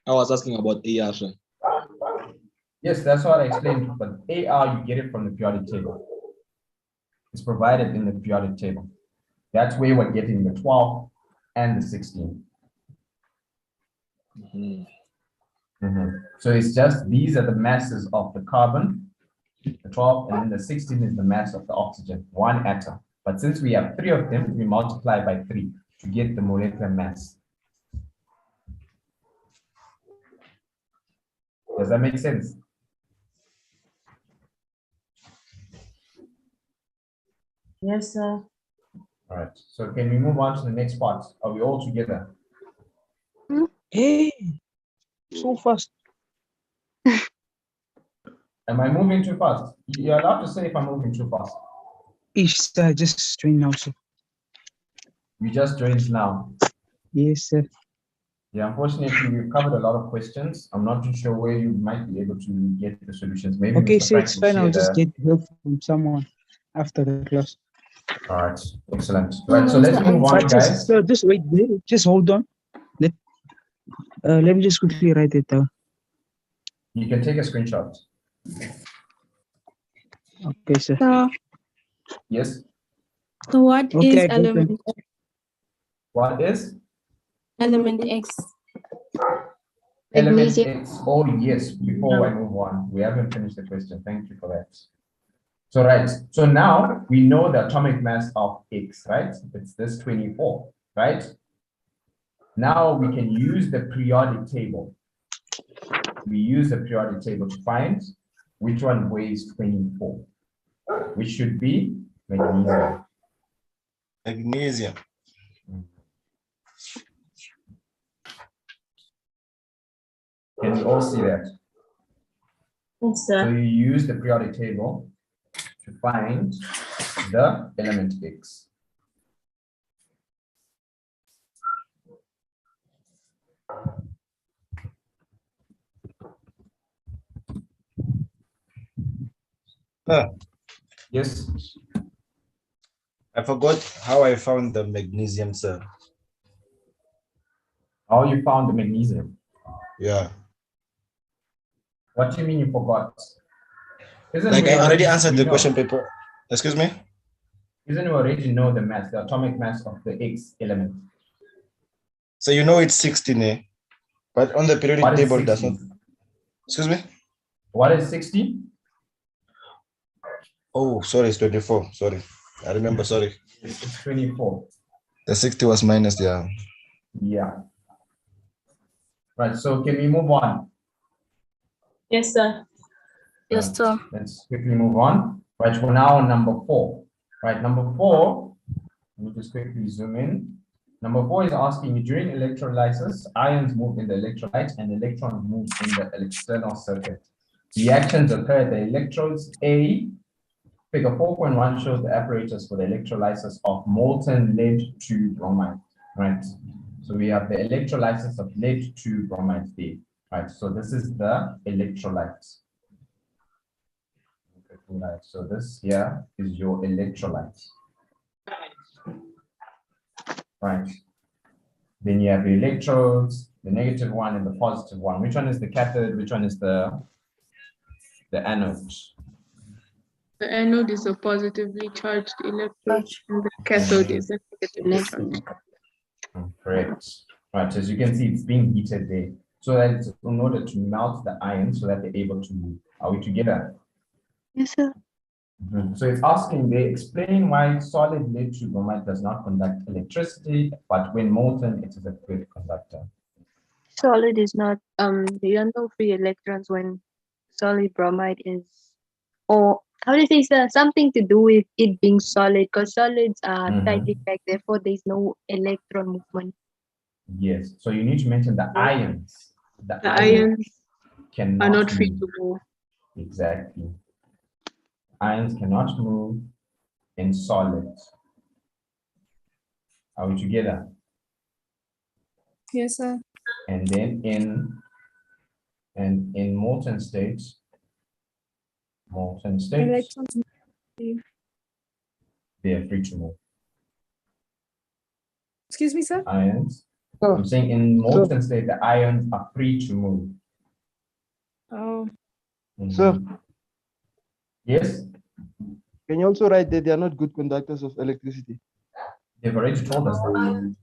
I was asking about AR, sir. Yes, that's what I explained, but AR, you get it from the periodic table. It's provided in the periodic table. That's where we're getting the 12 and the 16. So it's just, these are the masses of the carbon, the 12, and then the 16 is the mass of the oxygen, one atom. But since we have 3 of them, we multiply by 3 to get the molecular mass. Does that make sense? Yes, sir. All right, so can we move on to the next part? Are we all together? Hey, so fast. Am I moving too fast? You're allowed to say if I'm moving too fast. It's just joined now, sir. We just joined now. Yes, sir. Yeah, unfortunately, we've covered a lot of questions. I'm not too sure where you might be able to get the solutions. Maybe Okay, Mr. so Frank it's will fine. share I'll just the. get help from someone after the class. All right, excellent. Right, so let's move on, But guys. just wait there. Just hold on. Let me just quickly write it down. You can take a screenshot. Okay, sir. So, Yes. so what Okay, is I got element them. X? What is? Element X. Element Magnesium. X. Oh, yes. Before I move on, we haven't finished the question. Thank you for that. So, right. So now we know the atomic mass of X, right? It's this 24, right? Now we can use the periodic table. We use the periodic table to find which one weighs 24, which should be magnesium. Magnesium. Can we all see that? Yes, So sir. you use the periodic table to find the element X. Yes. I forgot how I found the magnesium, sir. How you found the magnesium? Yeah. What do you mean you forgot? Isn't Like we I already answered we the know? question paper. Excuse me? Isn't we already know the mass, the atomic mass of the X element? So you know it's 16, eh? But on the periodic What is table does 60? not. Excuse me? What is 60? Oh, sorry, it's 24. Sorry. I remember, sorry. It's 24. The 60 was minus, yeah. Yeah. Right, so can we move on? Yes, sir. Yes, sir. Let's quickly move on. Right, we're now on number 4. Right, number 4, let me just quickly zoom in. Number 4 is asking you, during electrolysis, ions move in the electrolyte and electrons move in the external circuit. Reactions occur at the electrodes. A, figure 4.1 shows the apparatus for the electrolysis of molten lead to bromide, right? So we have the electrolysis of lead to bromide there, right? So this is the electrolyte. Right, so this here is your electrolyte. Right. Then you have the electrodes, the negative one and the positive one. Which one is the cathode? Which one is the anode? The anode is a positively charged electrode, and the cathode is a negatively charged. Correct. Right, as you can see, it's being heated there. So that it's in order to melt the iron so that they're able to move. Are we together? Yes, sir. So it's asking, they explain why solid lead to bromide does not conduct electricity, but when molten, it is a good conductor. Solid is not, there are no free electrons when solid bromide is, or how do you say, sir, something to do with it being solid, because solids are tightly packed, therefore there's no electron movement. Yes, so you need to mention the ions. The ions cannot are not free move. to move. Exactly. Ions cannot move in solids. Are we together? Yes, sir. And then in molten states, Electrons. they are free to move. Excuse me, sir. Ions. I'm saying in molten state, the ions are free to move. Oh. Sir, Yes, can you also write that they are not good conductors of electricity? they've already told us that.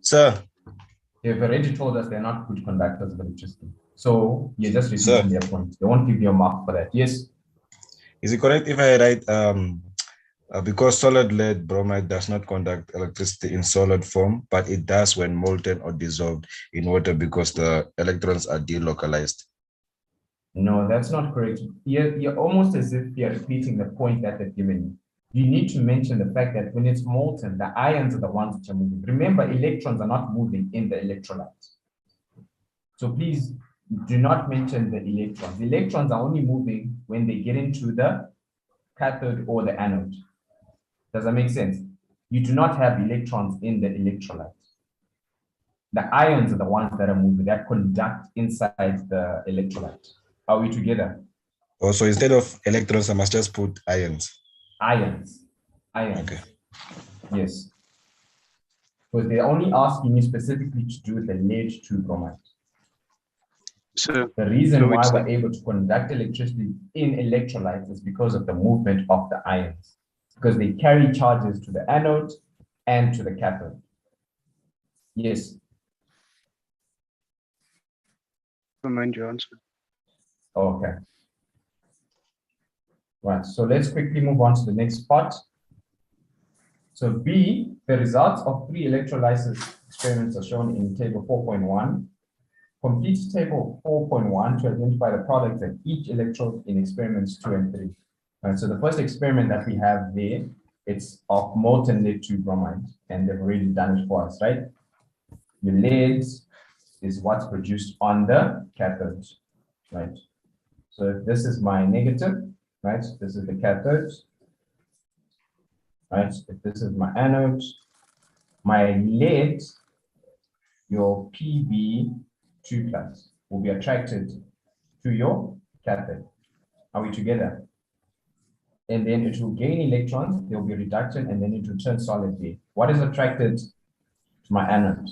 Sir, They've already told us they're not good conductors of electricity. So you're just Sir. repeating their point. They won't give you a mark for that. Yes. is it correct if I write because solid lead bromide does not conduct electricity in solid form, but it does when molten or dissolved in water because the electrons are delocalized? No, that's not correct. You're almost as if you're repeating the point that they've given you. You need to mention the fact that when it's molten, the ions are the ones which are moving. Remember, electrons are not moving in the electrolyte. So please do not mention the electrons. The electrons are only moving when they get into the cathode or the anode. Does that make sense? You do not have electrons in the electrolyte. The ions are the ones that are moving, that conduct inside the electrolyte. Are we together? Also, instead of electrons, I must just put ions. Ions. Okay. Yes. Because they're only asking you specifically to do the lead to bromide. So The reason so why it's we're able to conduct electricity in electrolytes is because of the movement of the ions, because they carry charges to the anode and to the cathode. Yes. mind your answer. Okay. Right. So let's quickly move on to the next part. So B, the results of 3 electrolysis experiments are shown in table 4.1. Complete table 4.1 to identify the products at each electrode in experiments 2 and 3. Right, so the first experiment that we have there, it's of molten lead 2 bromide, and they've already done it for us, right? The lead is what's produced on the cathode, right? So if this is my negative, right? This is the cathode, right? If this is my anode, my lead, your Pb2 plus will be attracted to your cathode. Are we together? And then it will gain electrons, there will be reduction, and then it will turn solid there. What is attracted to my anode?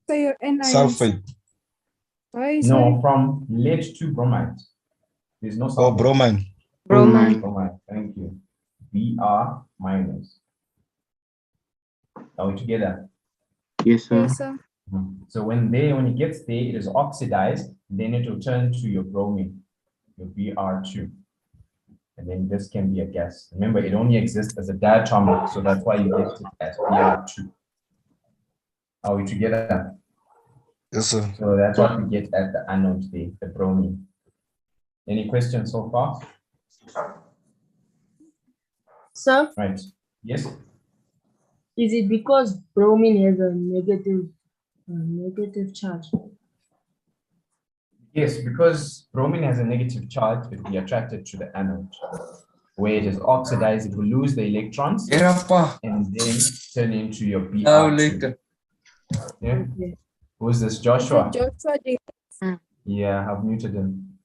So your anions. Sulfate. Why, No, sorry? from lead to bromide. There's no Or sulfate. bromine. Bromide, thank you. Br minus. Are we together? Yes, sir. Yes, sir. So when it gets there, it is oxidized, then it will turn to your bromine, your Br2. And then this can be a gas. Remember, it only exists as a diatomic, so that's why you get it as Br2. Are we together? Yes, sir. So that's what we get at the anode there, the bromine. Any questions so far? Sir, Right. Yes. is it because bromine has a negative charge? Yes, because bromine has a negative charge, it will be attracted to the anode. Where it is oxidized, it will lose the electrons and then turn into your Br2. Yeah. Okay. Who's this, Is Joshua? it Joshua? Yeah, I've muted him.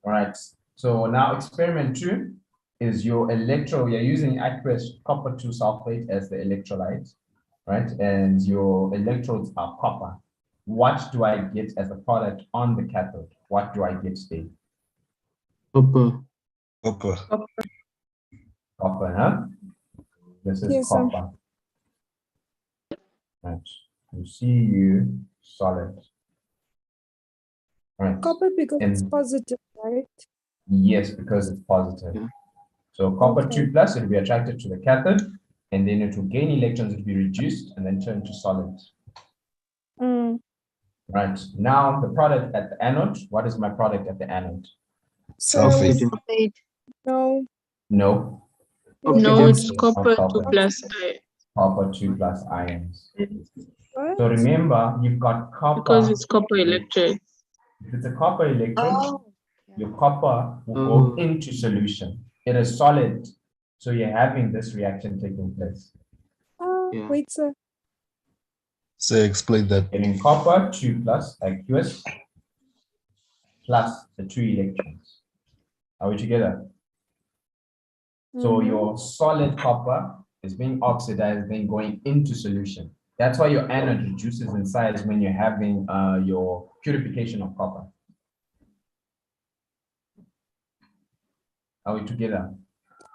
All right. So now experiment 2 is you're using aqueous copper 2 sulfate as the electrolyte, right? And your electrodes are copper. What do I get as a product on the cathode? What do I get there? Copper. Copper. Copper, huh? This is Yes, sir. copper. Right. You see you solid. Right. Copper because it's And positive, right? yes, because it's positive. So copper 2 plus, it will be attracted to the cathode, and then it will gain electrons, it will be reduced, and then turn to solid. Right. Now, the product at the anode, what is my product at the anode? Sulfate. No. No. No, it's Not copper 2 copper. plus Copper 2 plus ions. What? So remember, you've got copper. because it's copper electrode. If it's a copper electrode, your copper will go into solution. It is solid. So you're having this reaction taking place. Wait, sir. So explain that. Getting copper 2 plus aqueous plus the 2 electrons. Are we together? So your solid copper is being oxidized, then going into solution. That's why your anode reduces in size when you're having your purification of copper. Are we together?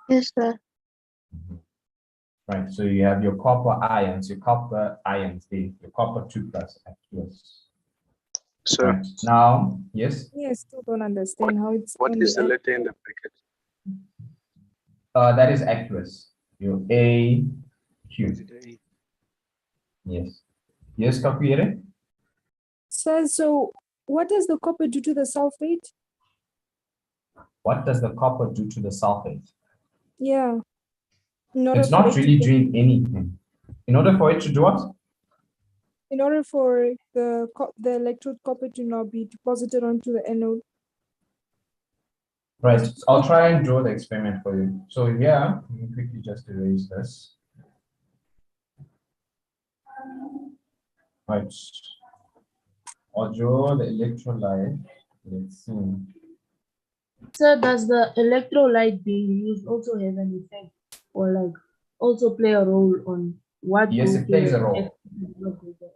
Yes, sir. Right, so you have your copper ions there, your copper 2 plus aqueous. So right. Now, yes? Yes, still don't understand how it's what on is the end. letter in the bracket? That is aqueous. Your A, Q. Yes. Yes, Kapiere? Sir, so what does the copper do to the sulfate? What does the copper do to the sulfate? Yeah. In order It's for not it to really get- doing anything. In order for it to do what? in order for the electrode copper to now be deposited onto the anode. Right, I'll try and draw the experiment for you. So here, let me quickly just erase this. Right, I'll draw the electrolyte. Let's see. So does the electrolyte being used also have an effect or like also play a role on what Yes, goes it plays to a the role. F- what goes to the-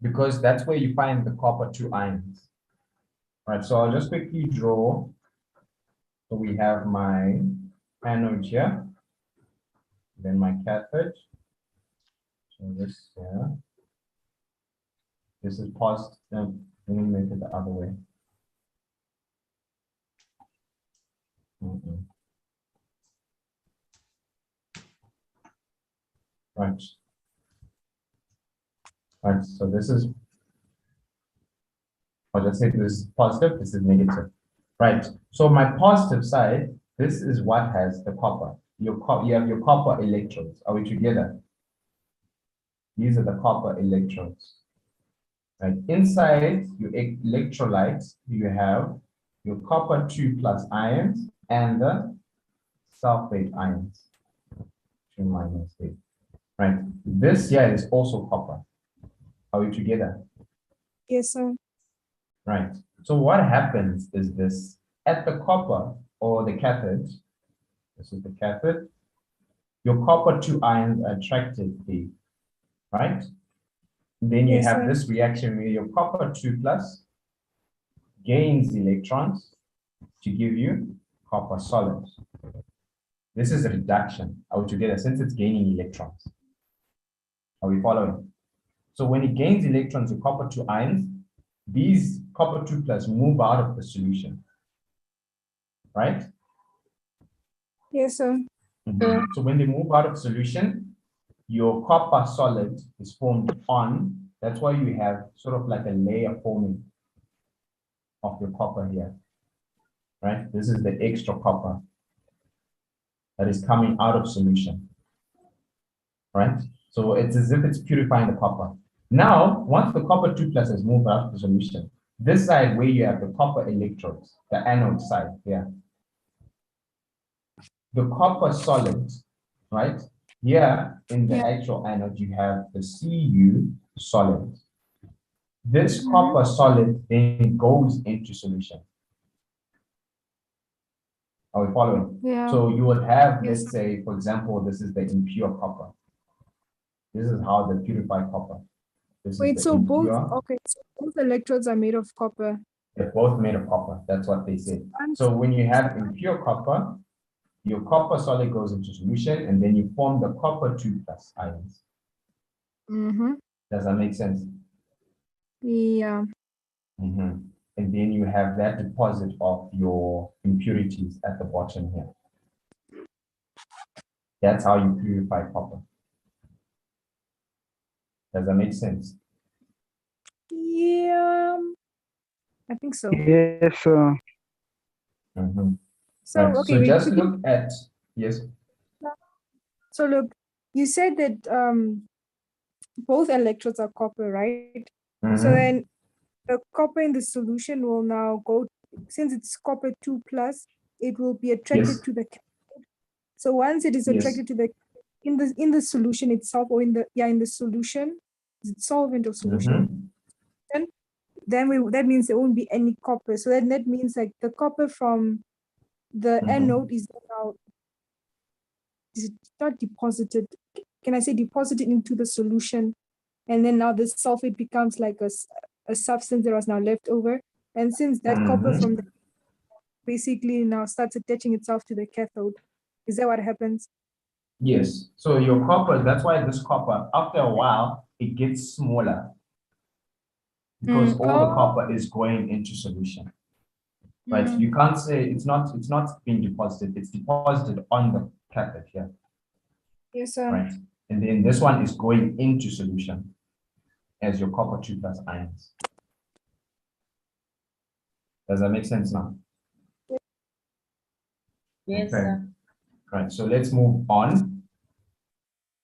Because that's where you find the copper 2 ions. Right, so I'll just quickly draw. So we have my anode here, then my cathode. So this here. This is positive. Let me make it the other way. Right. Right, so this is, I'll just say this is positive, this is negative. Right, so my positive side, this is what has the copper. You have your copper electrodes. Are we together? These are the copper electrodes. Right, inside your electrolytes, you have your copper 2 plus ions and the sulfate ions. 2 minus 8. Right, this here is also copper. Are we together? Yes, sir. Right. So what happens is this, at the copper or the cathode, this is the cathode, your copper 2 ions are attracted there, right? Then you Yes, have sir. this reaction where your copper 2 plus gains electrons to give you copper solid. This is a reduction. Are we together? Since it's gaining electrons. Are we following? So when it gains electrons with copper 2 ions, these copper 2 plus move out of the solution, right? Yes, sir. So when they move out of solution, your copper solid is formed on. That's why you have sort of like a layer forming of your copper here, right? This is the extra copper that is coming out of solution, right? So it's as if it's purifying the copper. Now, once the copper 2 plus has moved out of the solution, this side where you have the copper electrodes, the anode side here, the copper solid, right? Here in the actual anode, you have the Cu solid. This copper solid then goes into solution. Are we following? Yeah. So you would have, Yes. let's say, for example, this is the impure copper. This is how the purified copper. This Wait, is the so both, impure. okay, so both electrodes are made of copper. They're both made of copper. That's what they said. So when you have impure copper, your copper solid goes into solution, and then you form the copper 2 plus ions. Mm-hmm. Does that make sense? Yeah. And then you have that deposit of your impurities at the bottom here. That's how you purify copper. Does that make sense? Yeah. I think so. Yes, sir. So, Right. okay, So wait, just could you- look at, yes. So look, you said that both electrodes are copper, right? So then the copper in the solution will now go, since it's copper 2 plus, it will be attracted Yes. to the cathode. So once it is Yes. attracted to the in the solution itself, or in the solution, is it solvent or solution? Then that means there won't be any copper. So then that means like the copper from the anode is not deposited. Can I say deposited into the solution? And then now the sulfate becomes like a substance that was now left over. And since that copper from the basically now starts attaching itself to the cathode, is that what happens? Yes. So your copper, that's why this copper, after a while, it gets smaller because all the copper is going into solution. But you can't say it's not being deposited, it's deposited on the cathode here. Yes, sir. Right. And then this one is going into solution as your copper 2+ ions. Does that make sense now? Yes, Okay. sir. Right, so let's move on.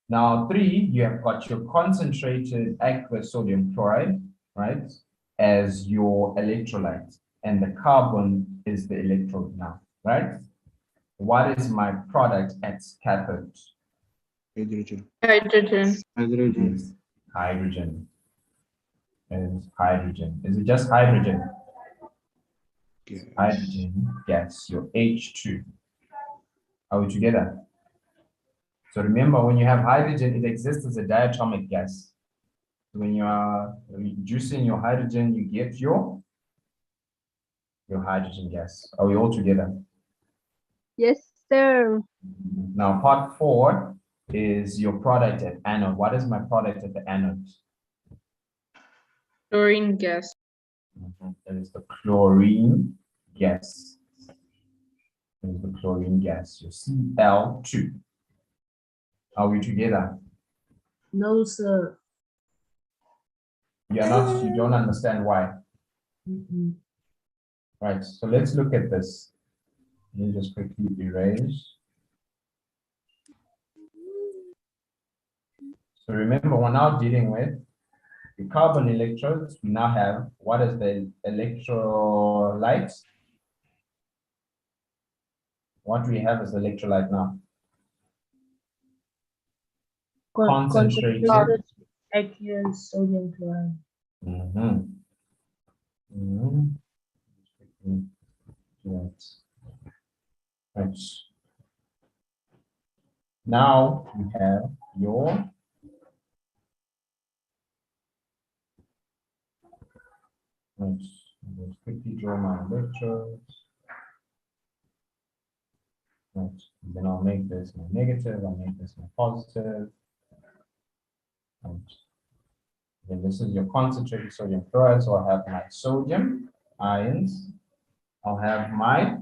Now 3, you have got your concentrated aqueous sodium chloride, right, as your electrolyte, and the carbon is the electrode now, right? What is my product at cathode? Hydrogen. Hydrogen. Hydrogen. Yes, hydrogen. Is hydrogen. Is it just hydrogen? Yes. Hydrogen gas, your H2. Are we together? So remember, when you have hydrogen, it exists as a diatomic gas. When you are reducing your hydrogen, you get your hydrogen gas. Are we all together? Yes, sir. Now, part 4 is your product at anode. What is my product at the anode? Chlorine gas. That is the chlorine gas. That is the chlorine gas, your Cl2. Are we together? No, sir. You don't understand why. Right, so let's look at this. Let me just quickly erase. So remember, we're now dealing with the carbon electrodes. We now have, what is the electrolyte? What we have is electrolyte now. Concentrated aqueous sodium chloride. Right. Now you have your let's quickly draw my electrodes. Right. Then I'll make this my negative, I'll make this my positive. Right. Then this is your concentrated sodium chloride, so I'll have my sodium ions. I'll have my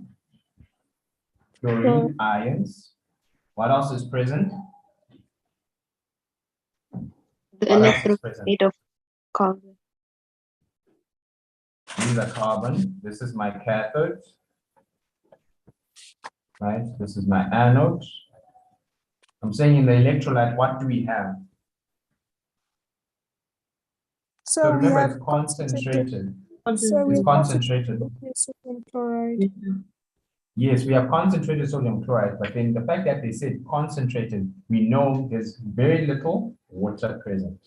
chlorine ions. What else is present? The electrode made of carbon. These are carbon. This is my cathode. Right? This is my anode. I'm saying in the electrolyte, what do we have? So remember, it's concentrated. It's concentrated. Sodium chloride. Yes, we have concentrated sodium chloride, but then the fact that they said concentrated, we know there's very little water present.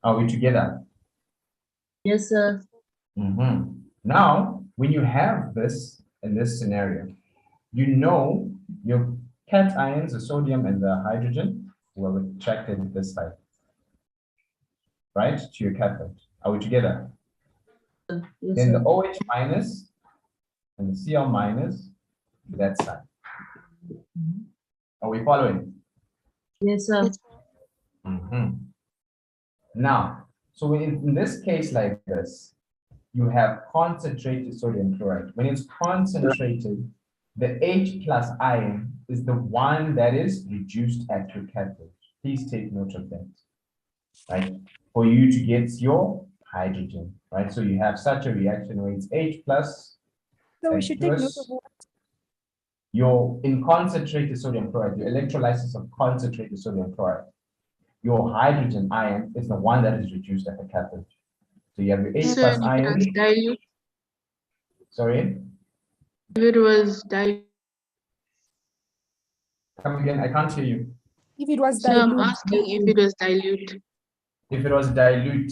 Are we together? Yes, sir. Now, when you have this in this scenario, you know your cations, the sodium and the hydrogen, will attracted this side, right, to your cathode. Are we together? Yes, then sir. the OH minus and the Cl minus to that side. Are we following? Yes, sir. Now, so in this case like this, you have concentrated sodium chloride. When it's concentrated, the H+ ion is the one that is reduced at your cathode. Please take note of that, right? For you to get your hydrogen, right? So you have such a reaction where it's H+. So we should take note of what? You're in concentrated sodium chloride, your electrolysis of concentrated sodium chloride. Your hydrogen ion is the one that is reduced at the cathode. So you have your H+ ion. Dilute. Sorry? If it was dilute. Come again, I can't hear you. If it was So I'm dilute. asking if it was dilute. If it was dilute,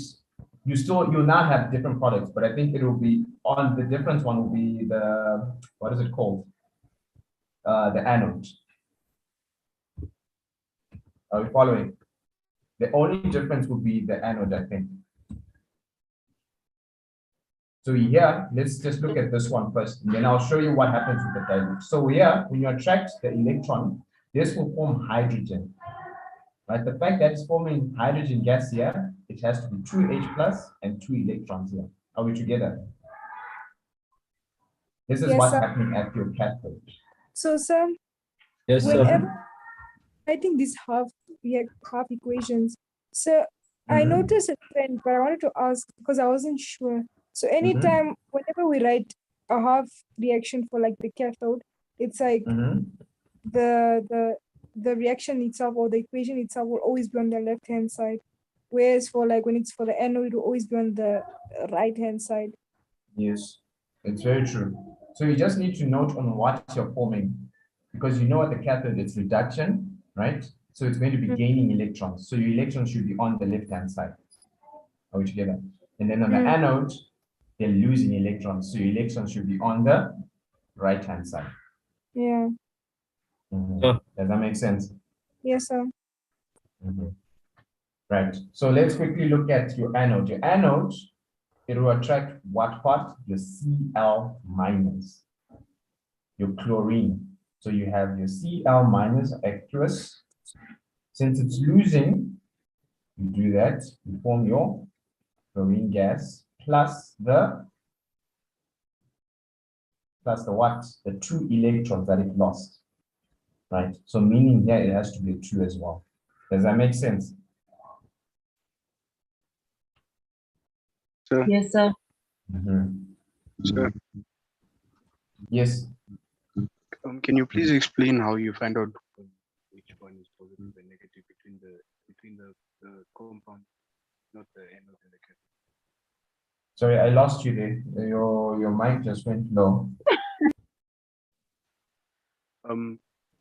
you now have different products, but I think it will be on the different one will be the, what is it called? The anode. Are we following? The only difference would be the anode, I think. So here, let's just look at this one first, and then I'll show you what happens with the dilute. So here, when you attract the electron, this will form hydrogen. Right? The fact that it's forming hydrogen gas here, it has to be 2H plus and 2 electrons here. Are we together? This is Yes, what's sir. happening at your cathode. So, sir, Yes, sir. whenever I think these half equations, so I noticed a trend, but I wanted to ask because I wasn't sure. So anytime, whenever we write a half reaction for like the cathode, it's like the reaction itself or the equation itself will always be on the left hand side, whereas for like when it's for the anode, it will always be on the right hand side. Yes, it's very true. So you just need to note on what you're forming, because you know at the cathode it's reduction, right? So it's going to be gaining electrons. So your electrons should be on the left hand side. Are we together? And then on the anode, they're losing electrons. So your electrons should be on the right hand side. Yeah. Does that make sense? Yes, sir. Right. So let's quickly look at your anode. Your anode, it will attract what part? Your Cl minus, your chlorine. So you have your Cl minus aqueous. Since it's losing, you do that, you form your chlorine gas plus the what? The 2 electrons that it lost. Right. So meaning here it has to be a 2 as well. Does that make sense? Sir. Yes, sir. Sir, yes. Can you please explain how you find out which one is positive and negative between the compound, not the anode and the cathode? Sorry, I lost you there. Your mic just went low.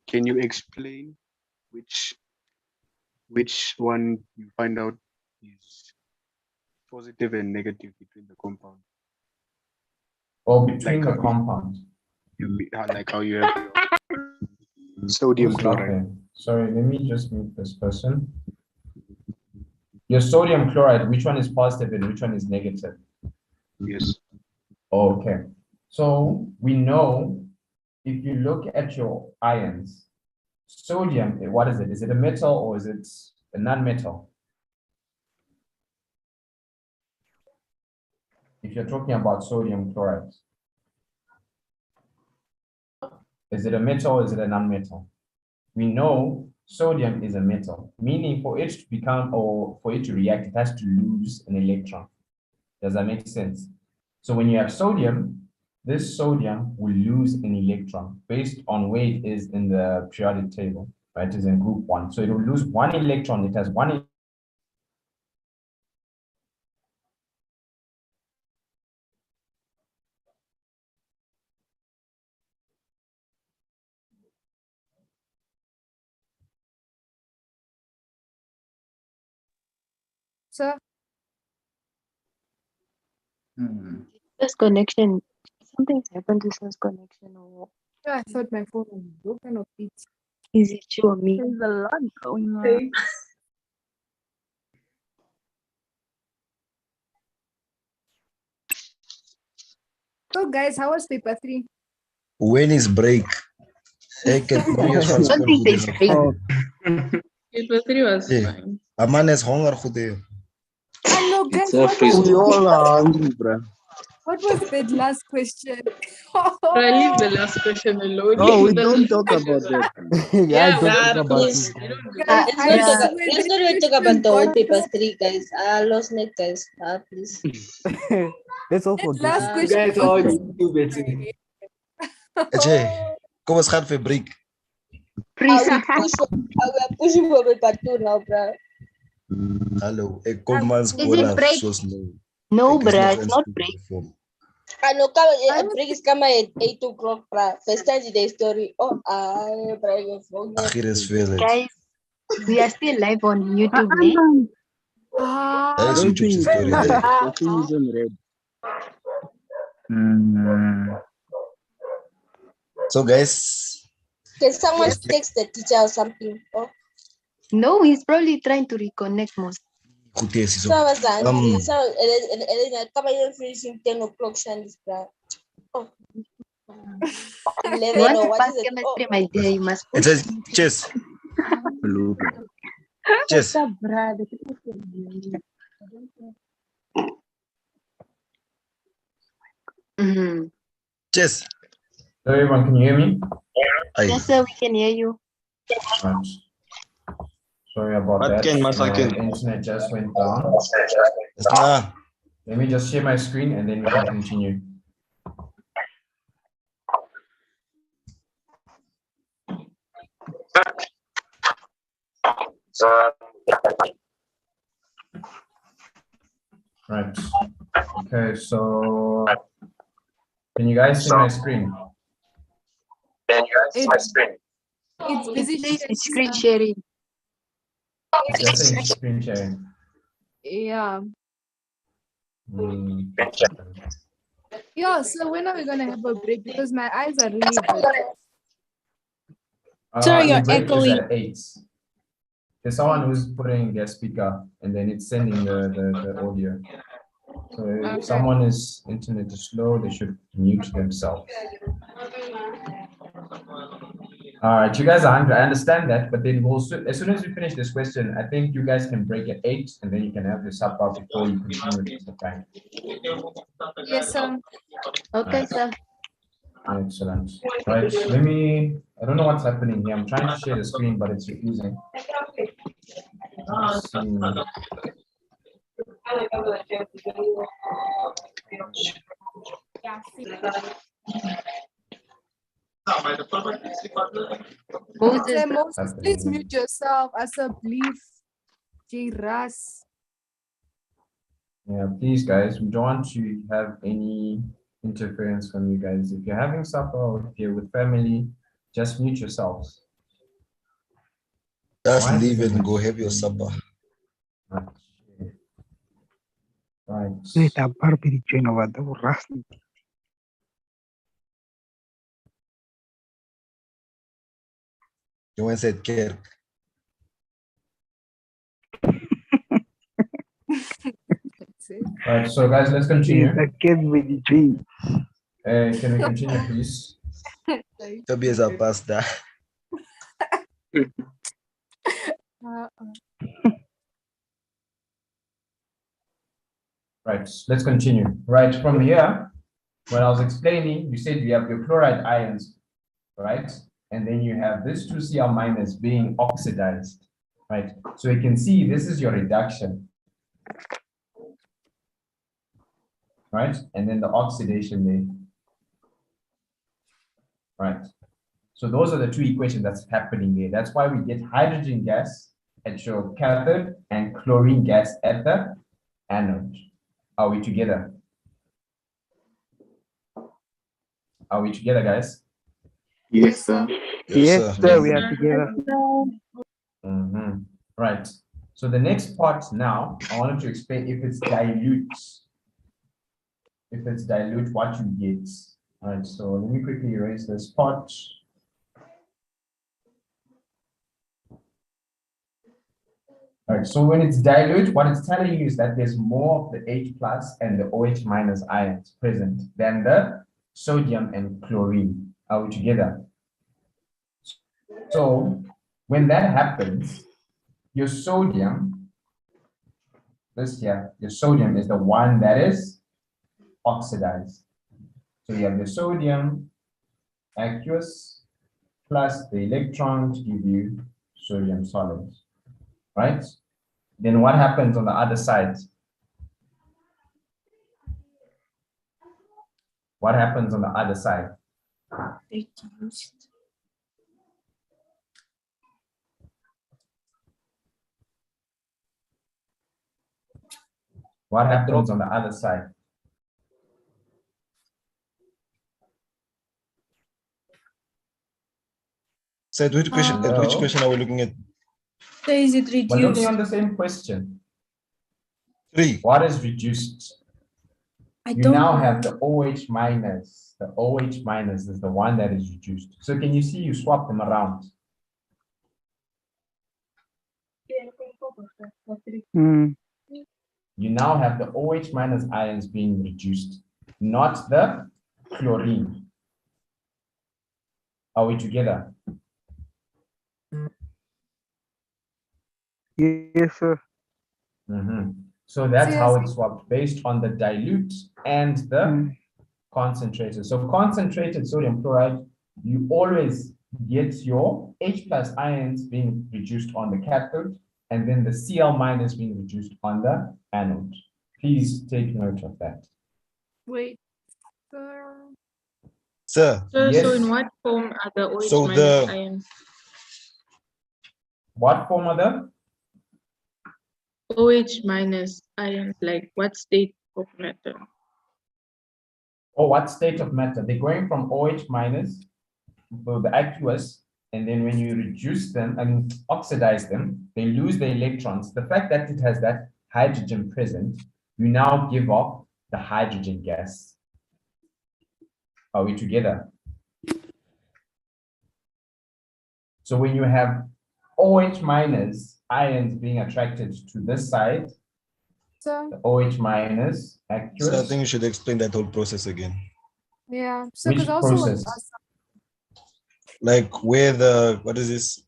Can you explain which one you find out is positive and negative between the compound? Or between the compounds? Like how you have sodium chloride. Sorry, let me just mute this person. Your sodium chloride, which one is positive and which one is negative? Yes. Okay. So we know if you look at your ions, sodium, what is it? Is it a metal or is it a non-metal? If you're talking about sodium chloride, is it a metal or is it a non-metal? We know sodium is a metal, meaning for it to become or for it to react, it has to lose an electron. Does that make sense? So when you have sodium, this sodium will lose an electron based on where it is in the periodic table, right? It's in group 1. So it will lose 1 electron. It has 1 Sir? This connection, something's happened to this connection or I thought my phone was broken or fixed. is it you or me? There's a lot going on. So guys, how was paper 3? When is break? Paper 3 was fine. A man is hunger goede. Hello guys, We all are hungry, bro. what was that last question? I leave the last question alone. No, we The don't last talk question about was- that. Yeah, Guys, don't talk about please. it. I don't do Guys, that. I Let's not swear let's that not talk about question the whole got paper 3, guys. Lost net, guys. Please. Let's all that forget last it. question. Guys, all you betting. Kom ons gaan vir breek. We are pushing for paper 2 now, bro. Hallo, ek kom maar Is it skool af break? soos nou. No, Ek is bruh, nog it's in not school break. vorm. I know a break is coming at 8 o'clock. First time the story. Oh, I break your phone. Achilles failed. Guys, we are still live on YouTube, ne? That is YouTube's story there. The thing is on red. So guys, Can someone text the teacher or something? Oh, No, he's probably trying to reconnect most. so I was angry. So and come here finishing 10 o'clock. Shandy's plan. Oh. 11 You want or to what pass is it? chemistry, my dear, you must it push. says chess. Chess. What's up, brother? Chess. So everyone, can you hear me? Yes, sir, we can hear you. Right. Sorry about What that. can My Masakin? internet just went down. Let me just share my screen and then we can continue. Right. Okay, so can you guys see my screen? It's busy It's screen sharing. sharing. It's just saying screen sharing. Yeah. Hmm. Yeah, so when are we gonna have a break? Because my eyes are really red. Sorry, The you're break is echoing. at 8. There's someone who's putting their speaker and then it's sending the audio. So if someone is internet is slow, they should mute themselves. All right, you guys are hungry. I understand that, but then we'll as soon as we finish this question, I think you guys can break at 8 and then you can have your supper before you continue with the bank. Yes, sir. Okay, sir. Excellent. Right, I don't know what's happening here. I'm trying to share the screen, but it's refusing. Let's see. Moses, please mute yourself as a belief. J. Ras. Yeah, please, guys, we don't want to have any interference from you guys. If you're having supper or if you're with family, just mute yourselves. Just Why leave does it and it go have your supper. Right. Wait, a barbie join over the rust. You want to say care? Right, so guys, let's continue. The kid with the dream. Can we continue, please? Tobias a pasta. Right, let's continue. Right, from here, when I was explaining, you said you have your chloride ions, right? And then you have this 2Cl minus being oxidized, right? So you can see this is your reduction, right? And then the oxidation there, right? So those are the two equations that's happening there. That's why we get hydrogen gas at your cathode and chlorine gas at the anode. Are we together? Are we together, guys? Yes, sir. Yes, sir, we are together. Right. So the next part now, I wanted to explain if it's dilute. If it's dilute, what you get. All right, so let me quickly erase this part. All right, so when it's dilute, what it's telling you is that there's more of the H plus and the OH minus ions present than the sodium and chlorine. Are we together? So when that happens, your sodium, this here, your sodium is the one that is oxidized. So you have your sodium aqueous plus the electron to give you sodium solid, right? Then what happens on the other side? What happens on the other side? What happens on the other side? So which question are we looking at? So is it We're looking reduced? on the same question. 3. What is reduced? I You don't now know. have the OH minus. The OH minus is the one that is reduced. So can you see you swap them around? You now have the OH minus ions being reduced, not the chlorine. Are we together? Yes, sir. So that's So how you're it's swapped based on the dilute and the concentrated. So concentrated sodium chloride, you always get your H plus ions being reduced on the cathode and then the Cl minus being reduced on the anode. Please take note of that. Wait. Sir. So Yes. in what form are the OH So minus ions? What form are the? OH minus ions, like what state of matter? Or what state of matter? They're going from OH minus, so the aqueous, and then when you reduce them and oxidize them, they lose the electrons. The fact that it has that hydrogen present, you now give off the hydrogen gas. Are we together? So when you have OH minus ions being attracted to this side, So the OH minus aqueous. So I think you should explain that whole process again. yeah. So Which because also want to process? ask Like where the, what is this?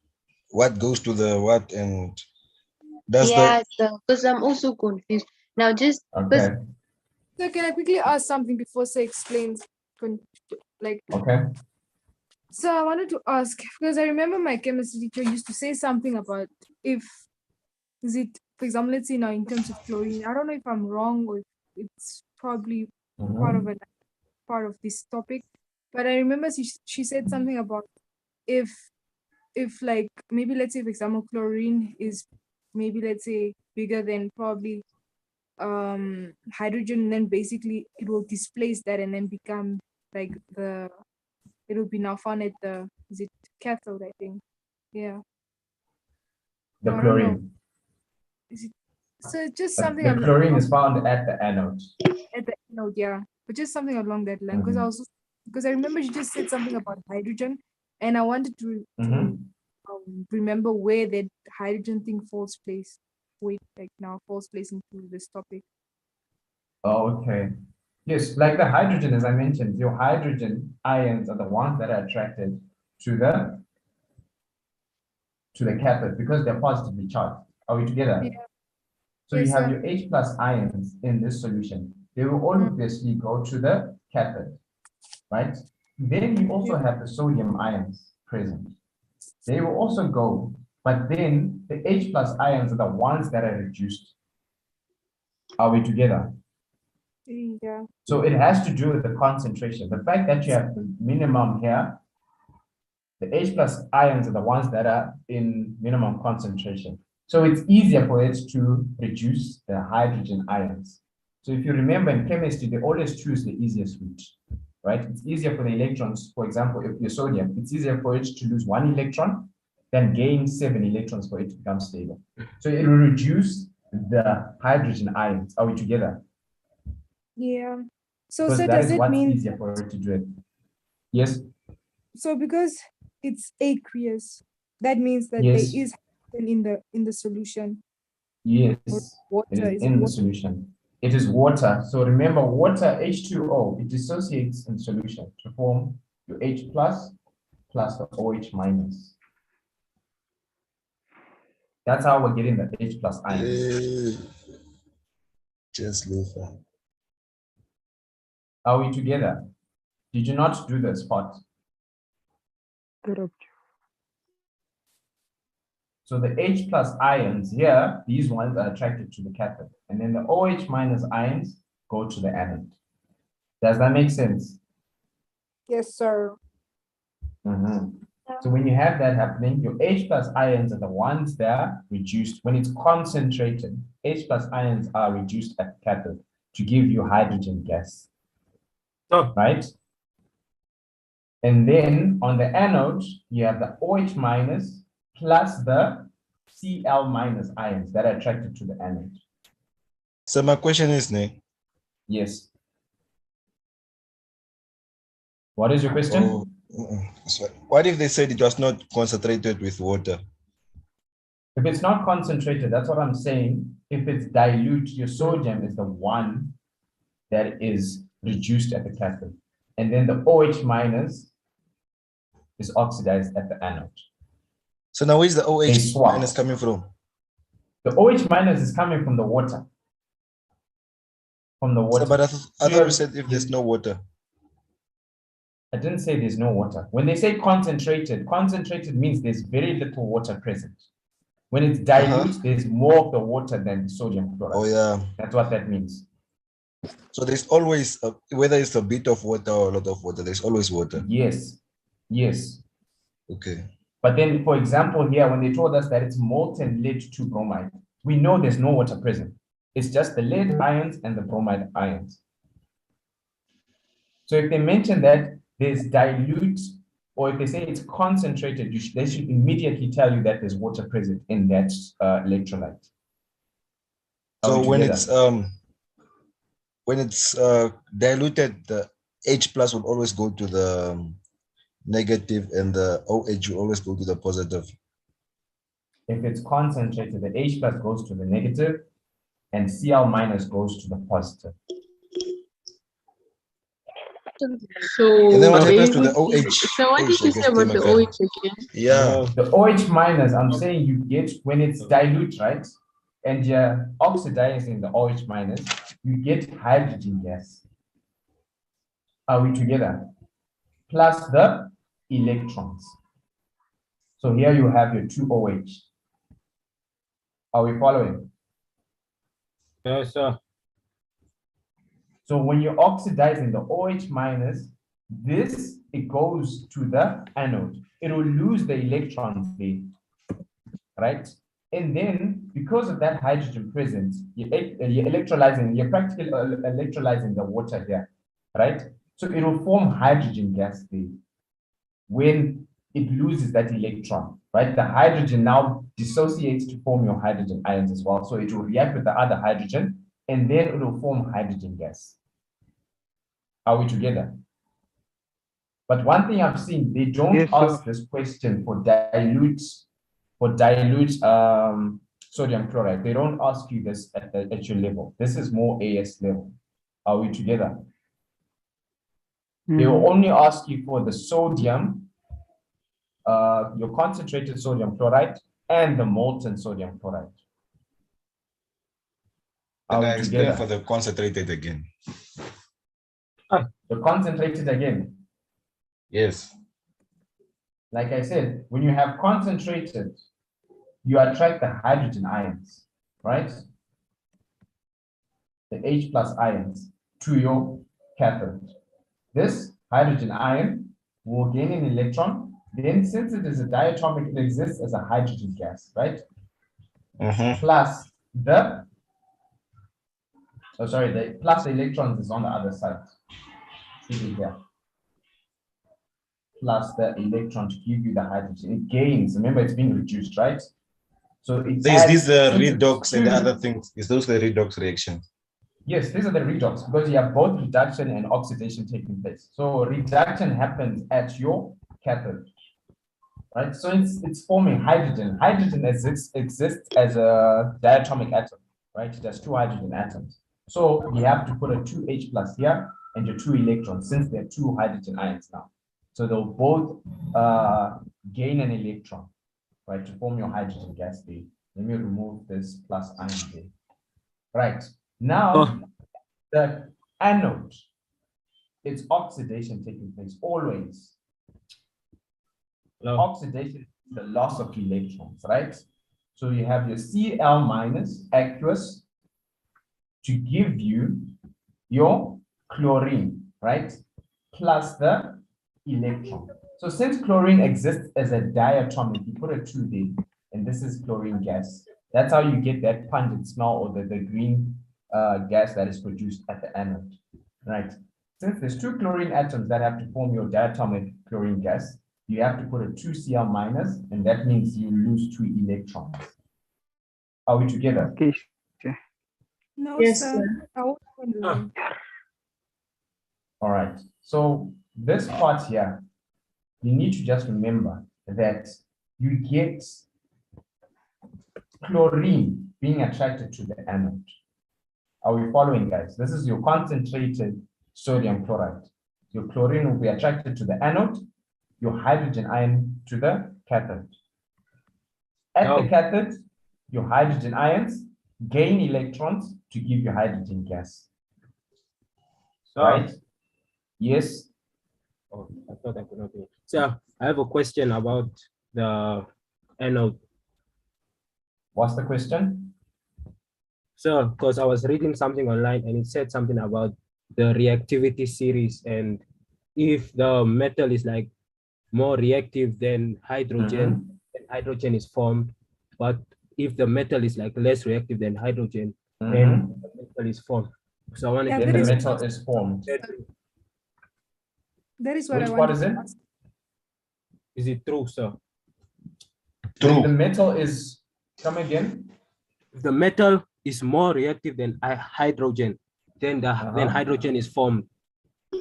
What goes to the what and does Yeah, because I'm also confused. Now just because Okay. So can I quickly ask something before Say explains? Like, Okay. so I wanted to ask because I remember my chemistry teacher used to say something about if is it, for example, let's say now in terms of chlorine. I don't know if I'm wrong or if it's probably part of this topic, but I remember she said something about if like maybe let's say for example chlorine is maybe let's say bigger than probably hydrogen, then basically it will displace that and then become like it will be now found at the, is it cathode, I think. Yeah. The I don't know. chlorine. Is it, so it's just The something chlorine is found at the anode. at the anode, yeah. But just something along that line. Because I remember she just said something about hydrogen and I wanted to remember where that hydrogen thing falls place. Wait, like now falls place into this topic. Oh, okay. Yes, like the hydrogen, as I mentioned, your hydrogen ions are the ones that are attracted to the cathode because they're positively charged. Are we together? Yeah. So Yes, you have sir. your H plus ions in this solution. They will obviously go to the cathode, right? Then you also have the sodium ions present. They will also go, but then the H plus ions are the ones that are reduced. Are we together? Yeah. So it has to do with the concentration. The fact that you have the minimum here, the H plus ions are the ones that are in minimum concentration. So it's easier for it to reduce the hydrogen ions. So if you remember in chemistry, they always choose the easiest route, right? It's easier for the electrons, for example, if your sodium, it's easier for it to lose 1 electron than gain 7 electrons for it to become stable. So it will reduce the hydrogen ions. Are we together? Yeah. So, Because so that does is it what's mean, easier for it to do it. Yes. so because it's aqueous, that means that Yes. there is hydrogen in the solution. Yes, Water, it is is it in the water? solution. It is water. So remember, water H2O, it dissociates in solution to form your H plus the OH minus. That's how we're getting the H plus ions. Just leave that. Are we together? Did you not do the spot? Correct. So the H plus ions here, these ones are attracted to the cathode, and then the OH minus ions go to the anode. Does that make sense? Yes, sir. So when you have that happening, your H plus ions are the ones that are reduced. When it's concentrated, H plus ions are reduced at the cathode to give you hydrogen gas. Oh. Right? And then on the anode, you have the OH minus plus the Cl minus ions that are attracted to the anode. So my question is, Nick. Yes. What is your question? What if they said it was not concentrated with water? If it's not concentrated, that's what I'm saying. If it's dilute, your sodium is the one that is reduced at the cathode. And then the OH minus is oxidized at the anode. So now where's the They OH swap. minus coming from? The OH minus is coming from the water. From the water. So, but I thought you you said if there's no water. I didn't say there's no water. When they say concentrated, concentrated means there's very little water present. When it's dilute, there's more of the water than the sodium chloride. Oh yeah. That's what that means. So there's always, whether it's a bit of water or a lot of water, there's always water. Yes. Yes. Okay. But then, for example, here, when they told us that it's molten lead 2 bromide, we know there's no water present. It's just the lead ions and the bromide ions. So if they mention that there's dilute, or if they say it's concentrated, they should immediately tell you that there's water present in that electrolyte. So when it's diluted, the H plus will always go to the negative and the OH will always go to the positive. If it's concentrated, the H plus goes to the negative and Cl minus goes to the positive. So, And then what happens to the basically- OH? So what did you say about the OH again? Yeah. The OH minus, I'm saying you get when it's dilute, right? And you're oxidizing the OH minus, you get hydrogen gas. Are we together? Plus the electrons. So here you have your 2 OH. Are we following? Yes, sir. So when you're oxidizing the OH minus, it goes to the anode. It will lose the electrons there, right? And then because of that hydrogen present, you're electrolyzing, you're practically electrolyzing the water here, right? So it will form hydrogen gas there when it loses that electron, right? The hydrogen now dissociates to form your hydrogen ions as well. So it will react with the other hydrogen and then it will form hydrogen gas. Are we together? But one thing I've seen, they don't ask this question for dilute sodium chloride. They don't ask you this at your level. This is more AS level. Are we together? They will only ask you for the sodium, your concentrated sodium chloride and the molten sodium chloride. And I explain for the concentrated again. The concentrated again. Yes. Like I said, when you have concentrated, you attract the hydrogen ions, right? The H plus ions to your cathode. This hydrogen ion will gain an electron. Then since it is a diatomic, it exists as a hydrogen gas, right? Plus the plus the electrons is on the other side. See here. Plus the electron to give you the hydrogen. It gains, remember it's being reduced, right? So it's These the redox and the other things. Is those the redox reactions? Yes, these are the redox because you have both reduction and oxidation taking place. So reduction happens at your cathode, right? So it's forming hydrogen. Hydrogen exists as a diatomic atom, right? It has 2 hydrogen atoms. So you have to put a 2H plus here and your 2 electrons since they're 2 hydrogen ions now. So they'll both gain an electron, right, to form your hydrogen gas there. Let me remove this plus ion there. Right. Now, the anode, it's oxidation taking place always. Oxidation is the loss of electrons, right? So you have your Cl minus aqueous to give you your chlorine, right? Plus the electron. So since chlorine exists as a diatomic, you put a 2 there, and this is chlorine gas. That's how you get that pungent smell or the green gas that is produced at the anode, right? since there's 2 chlorine atoms that have to form your diatomic chlorine gas, you have to put a 2Cl minus, and that means you lose 2 electrons. Are we together? Okay. No, Yes, sir. sir. I won't go in the line. All right. So this part here, you need to just remember that you get chlorine being attracted to the anode. Are we following, guys? This is your concentrated sodium chloride. Your chlorine will be attracted to the anode, your hydrogen ion to the cathode. At the cathode, your hydrogen ions gain electrons to give you hydrogen gas. So, Right? Yes. oh, I thought I could not hear. So I have a question about the anode. What's the question? So, because I was reading something online and it said something about the reactivity series, and if the metal is like more reactive than hydrogen, then hydrogen is formed. But if the metal is like less reactive than hydrogen, then the metal is formed. So I wanted Yeah, to Then that the is, metal is formed. that is what Which I part wanted is to it? ask. Is it true, sir? When the metal is, come again? If the metal is more reactive than hydrogen, then then hydrogen is formed.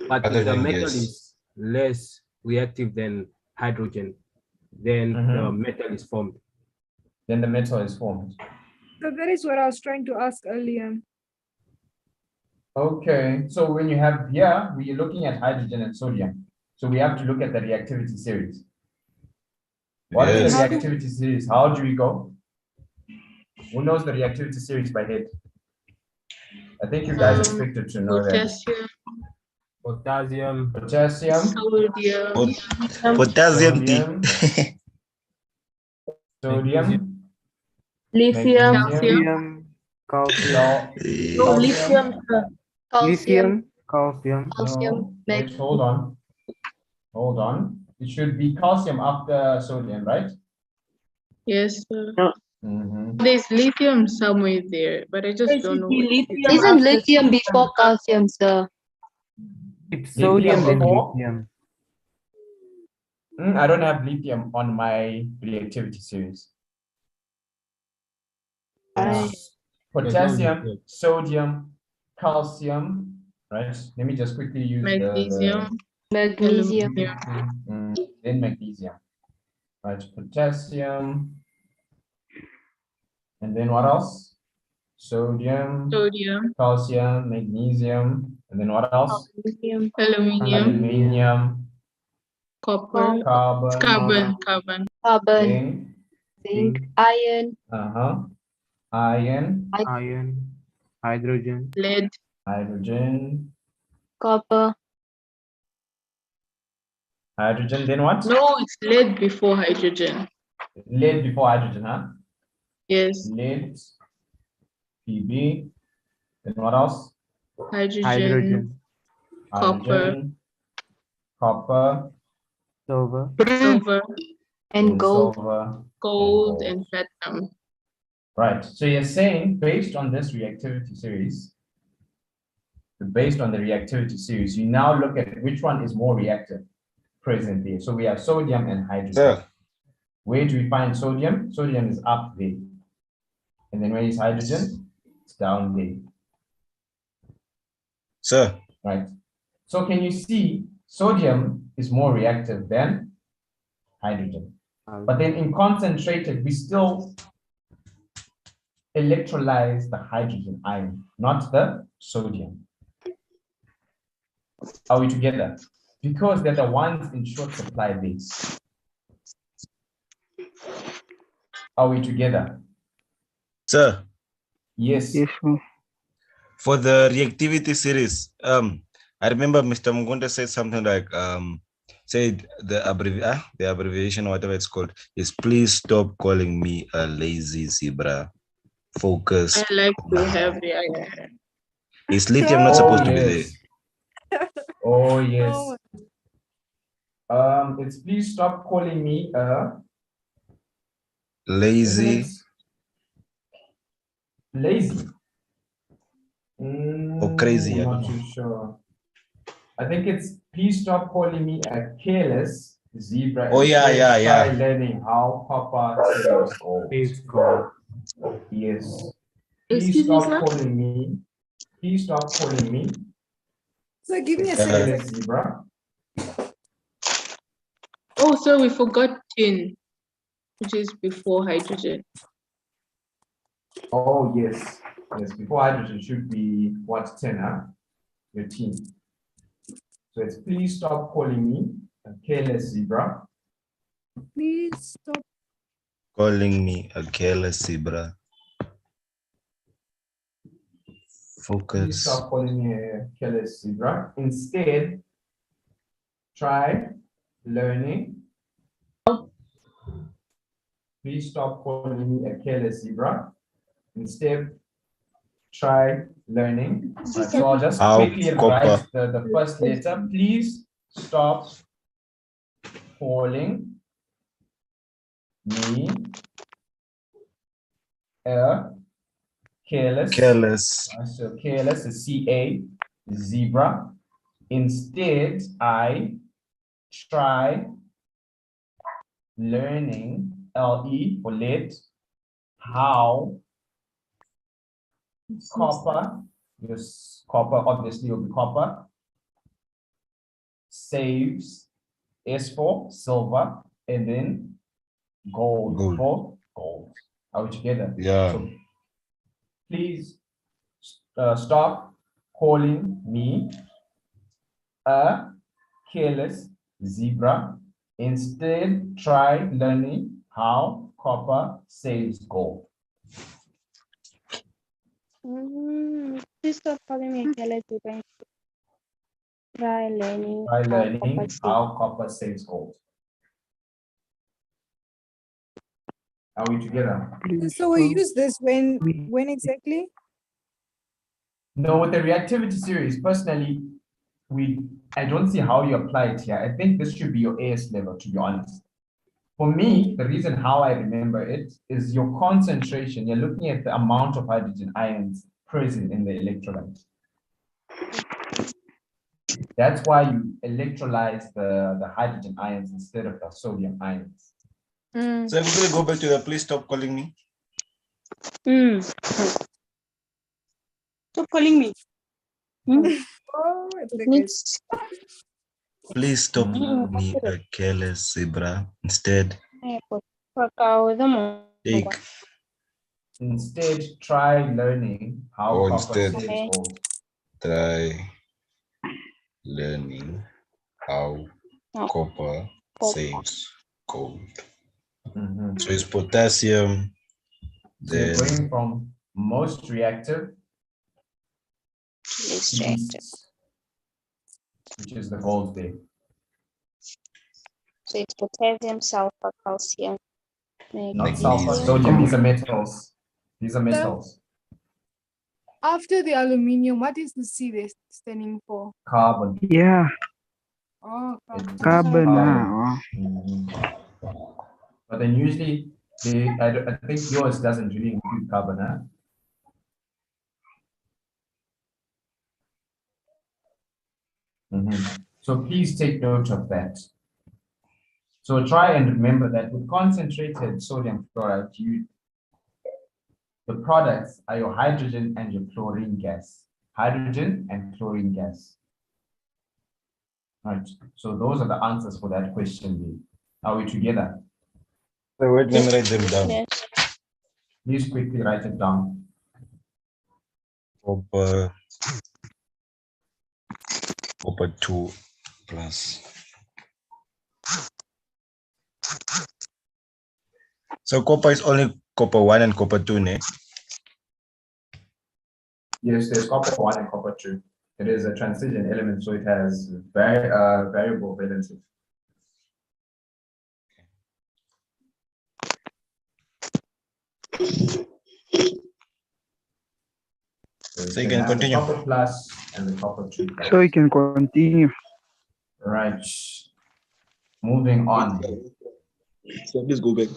But if the Hydrogen metal gas. is less reactive than hydrogen, then the metal is formed. Then the metal is formed. So that is what I was trying to ask earlier. Okay, so when you have here, we're looking at hydrogen and sodium. So we have to look at the reactivity series. What is the Yes. reactivity series? How do we go? Who knows the reactivity series by head? I think you guys expected to know that. Potassium. Potassium. Sodium. Potassium T. Sodium. Lithium. Magnesium. Calcium. No, lithium, sir. Lithium. Calcium. No, wait, hold on. Hold on. It should be calcium after sodium, right? Yes, sir. Mm-hmm. There's lithium somewhere there, but I just It don't should know be what it is. lithium Isn't after lithium sodium. before calcium, sir? It's Lithium sodium then before? lithium. I don't have lithium on my reactivity series. It's potassium, sodium, calcium, right? Let me just quickly use Magnesium. Magnesium. then magnesium, right? Potassium, and then what else? Sodium, calcium, magnesium, and then what else? Aluminium, copper, carbon, carbon, Zinc, iron, iron, Hydrogen. lead, hydrogen, copper, hydrogen, then what? No, it's lead before hydrogen. Lead before hydrogen, huh? Yes. Lead, Pb, then what else? Hydrogen, Hydrogen, copper, Silver. silver, and gold. silver, gold, and platinum. Right. So you're saying based on this reactivity series, based on the reactivity series, you now look at which one is more reactive presently. So we have sodium and hydrogen. Sir. Where do we find sodium? Sodium is up there. And then where is hydrogen? It's down there. Sir. Right. So can you see sodium is more reactive than hydrogen? But then in concentrated, we still electrolyze the hydrogen ion, not the sodium. Are we together? Because they're the ones in short supply base. Are we together? Sir. Yes. For the reactivity series, I remember Mr. Mugunde said something like, said the abbreviation, whatever it's called, is please stop calling me a lazy zebra. Focus. I like to have the Is lithium not supposed to be there? Oh yes. It's please stop calling me lazy. Lazy. Or crazy. I'm not too sure. I think it's please stop calling me a careless zebra. Oh, yeah, Instead, yeah, try yeah. learning how copper saves gold. Yes. Please Excuse me, stop sir? calling me. Please stop calling me So give me a a second. careless zebra. Oh, so we forgot tin, which is before hydrogen. Oh, yes. Yes, before hydrogen should be what, 10, huh? Your team. So it's please stop calling me a careless zebra. Please stop. Calling me a careless zebra. Please Focus. stop calling me a careless zebra. Instead, try learning. Please stop calling me a careless zebra. Instead, try learning. Right, so I'll just How quickly copper. write the first letter. Please stop calling me a careless. Careless. So careless is CA, zebra. Instead, I try learning, LE for lead, how copper, yes, copper obviously will be copper, saves, S for silver, and then gold for gold. Are we together? Yeah. So please stop calling me a careless zebra. Instead, try learning how copper saves gold. Please stop calling me a careless zebra. Try learning Try how learning copper saves. how copper saves gold. Are we together? So we use this when exactly? No, with the reactivity series, personally, I don't see how you apply it here. I think this should be your AS level, to be honest. For me, the reason how I remember it is your concentration. You're looking at the amount of hydrogen ions present in the electrolyte. That's why you electrolyze the hydrogen ions instead of the sodium ions. So I'm going to go back to the please stop calling me. Stop calling me. Oh, It needs. Please stop calling me a careless zebra. Instead, take. Instead, try learning how Or copper instead, saves gold. try learning how copper saves gold. So it's potassium. So you're Then going from most reactive Least to reactive. least, which is the gold there. So it's potassium, sulfur, calcium, Not sulfur, magnesium. sodium. These are metals. These are metals. After the aluminium, what is the C there standing for? Carbon. Yeah, Oh, carbon. But then usually, I think yours doesn't really include carbon, huh? So please take note of that. So try and remember that with concentrated sodium chloride, the products are your hydrogen and your chlorine gas. Hydrogen and chlorine gas. Right. So those are the answers for that question. Are we together? So wait, let me write them down. Please quickly write it down. Copper 2 plus. So copper is only copper 1 and copper 2, ne? Yes, there's copper 1 and copper 2. It is a transition element, so it has variable valency. So you can continue. The copper plus and the copper 2 plus. So you can continue. Right. Moving on. So please go back.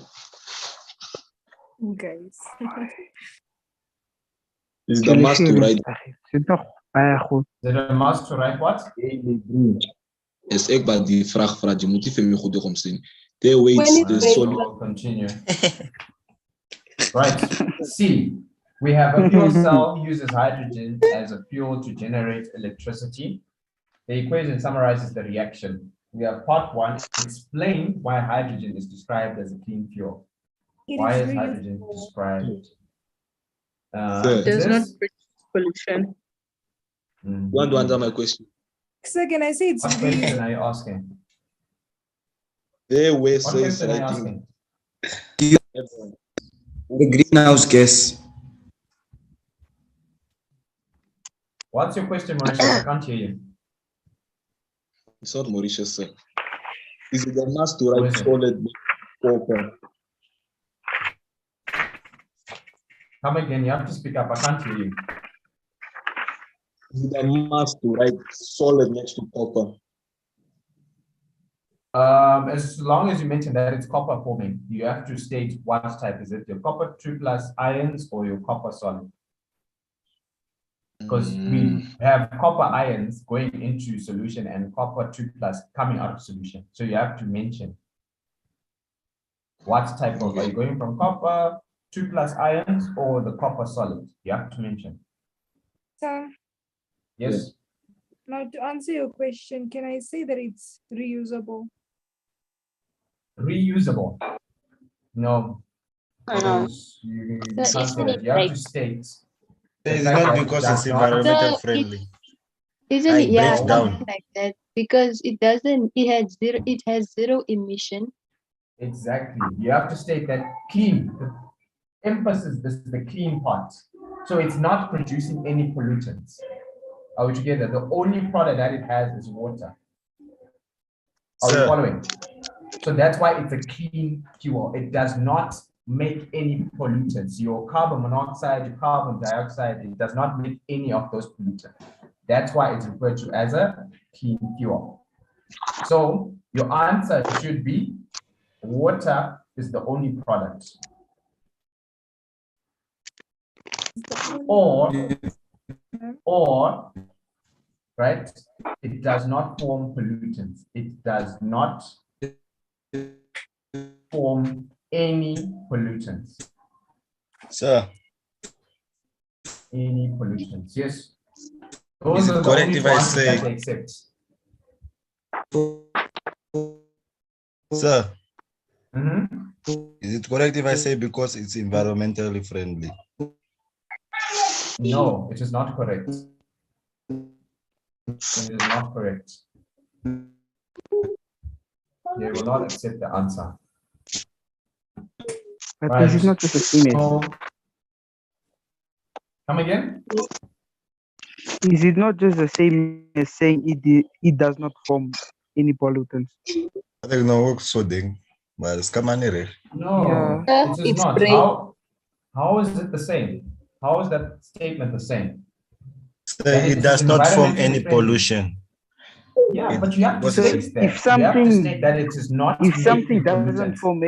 Guys. Is the mass to write? goed. Is it a must to write what? Is ek wat die vraag vra, jy moet nie vir my goed hierom sien. They weights the solid. We'll continue. Right. C. We have a fuel cell uses hydrogen as a fuel to generate electricity. The equation summarizes the reaction. We have part 1. Explain why hydrogen is described as a clean fuel. Why is hydrogen described? It does not produce pollution. Want to answer my question? So can I say it's What question are you asking? They were What question are you asking? The greenhouse gas. What's your question, Mauritius? I can't hear you. It's not Mauritius, sir. Is it a must to write solid copper? Come again, you have to speak up. I can't hear you. Is it a must to write solid next to copper? As long as you mention that it's copper forming, you have to state what type. Is it your copper 2+ ions or your copper solid? Because we have copper ions going into solution and copper 2+ coming out of solution. So you have to mention what type of, are you going from copper 2+ ions or the copper solid? You have to mention. So Yes. now to answer your question, can I say that it's reusable? Reusable? No. Because you can't say that. You have to state. It's not because it's environmental friendly. Isn't it? It Yeah, breaks down. something like that. Because it doesn't. It has zero emission. Exactly. You have to state that clean. The emphasis is the clean part. So it's not producing any pollutants. Are we together? The only product that it has is water. Are we following? So that's why it's a clean fuel. It does not make any pollutants. Your carbon monoxide, your carbon dioxide, it does not make any of those pollutants. That's why it's referred to as a clean fuel. So your answer should be water is the only product. Or, right, it does not form pollutants. It does not form any pollutants. Sir. Any pollutants, yes. Is Those it are the correct only if I ones that say- they accept. Sir. Is it correct if I say because it's environmentally friendly? No, it is not correct. It is not correct. They will not accept the answer. But this is not just the same as. Come again? Is it not just the same as saying it does not form any pollutants? I don't know so ding, but it's coming. No, Yeah. it is It's not. great. How is it the same? How is that statement the same? It does not form any pollution. Yeah, but you have to Because state that. If You have to something, state that it is not if something making doesn't pollutants. form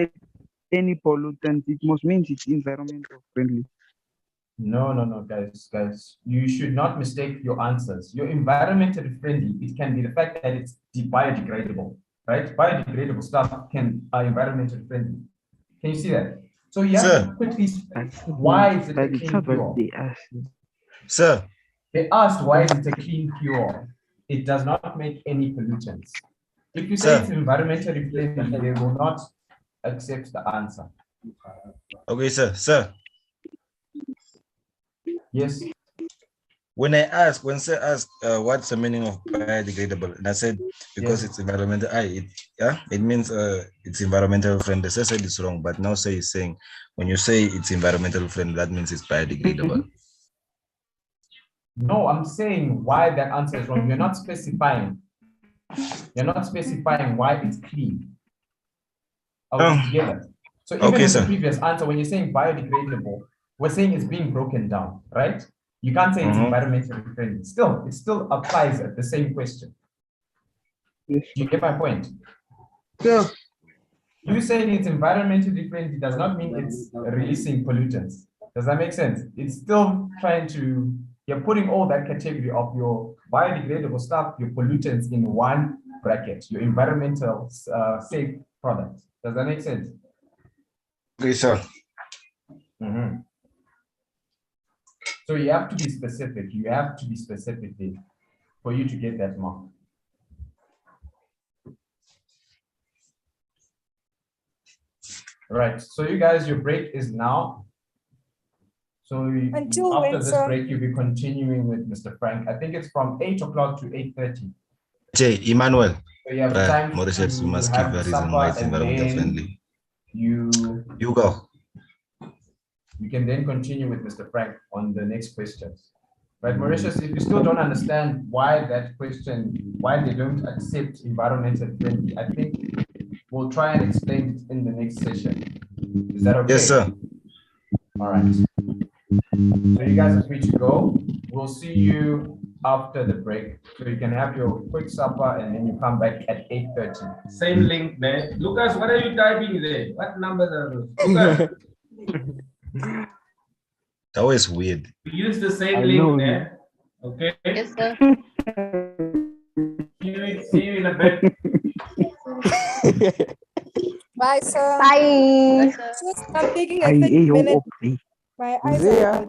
any pollutant, it must mean it's environmental friendly. No, guys. You should not mistake your answers. You're environmentally friendly. It can be the fact that it's biodegradable, right? Biodegradable stuff are environmentally friendly. Can you see that? So you have to quickly, why is it a clean fuel? Sir. They asked why is it a clean fuel? It does not make any pollutants. If you say Sir. it's environmentally friendly, they will not accept the answer. Okay, sir. Sir. Yes. When sir asked what's the meaning of biodegradable, and I said because it's environmental, it means it's environmental friendly. Sir said it's wrong, but now sir is saying when you say it's environmental friendly, that means it's biodegradable. No, I'm saying why that answer is wrong. You're not specifying. You're not specifying why it's clean. Are we together? So even Okay, in sir. the previous answer, when you're saying biodegradable, we're saying it's being broken down, right? You can't say it's environmentally friendly. It still applies at the same question. Do you get my point? Yeah. You saying it's environmentally friendly does not mean it's releasing pollutants. Does that make sense? It's still trying to you're putting all that category of your biodegradable stuff, your pollutants in one bracket, your environmental safe products. Does that make sense? Okay, sir. So you have to be specific. You have to be specific there for you to get that mark. Right. So you guys, your break is now. So after this break, you'll be continuing with Mr. Frank. I think it's from 8 o'clock to 8:30. Jay, Emmanuel. So you have time Mauritius, we must have give a reason supper why it's and environmental then friendly. You go. You can then continue with Mr. Frank on the next questions. Right, Mauritius, if you still don't understand why that question, why they don't accept environmental friendly, I think we'll try and explain it in the next session. Is that okay? Yes, sir. All right. So you guys are free to go. We'll see you after the break. So you can have your quick supper and then you come back at 8:30. Same link, man. Lucas, what are you typing there? What numbers are those? Lucas. That was weird. We use the same link there. Okay? Yes, sir. See you in a bit. Bye, sir. Bye. I'm taking a 30-minute. My eyes are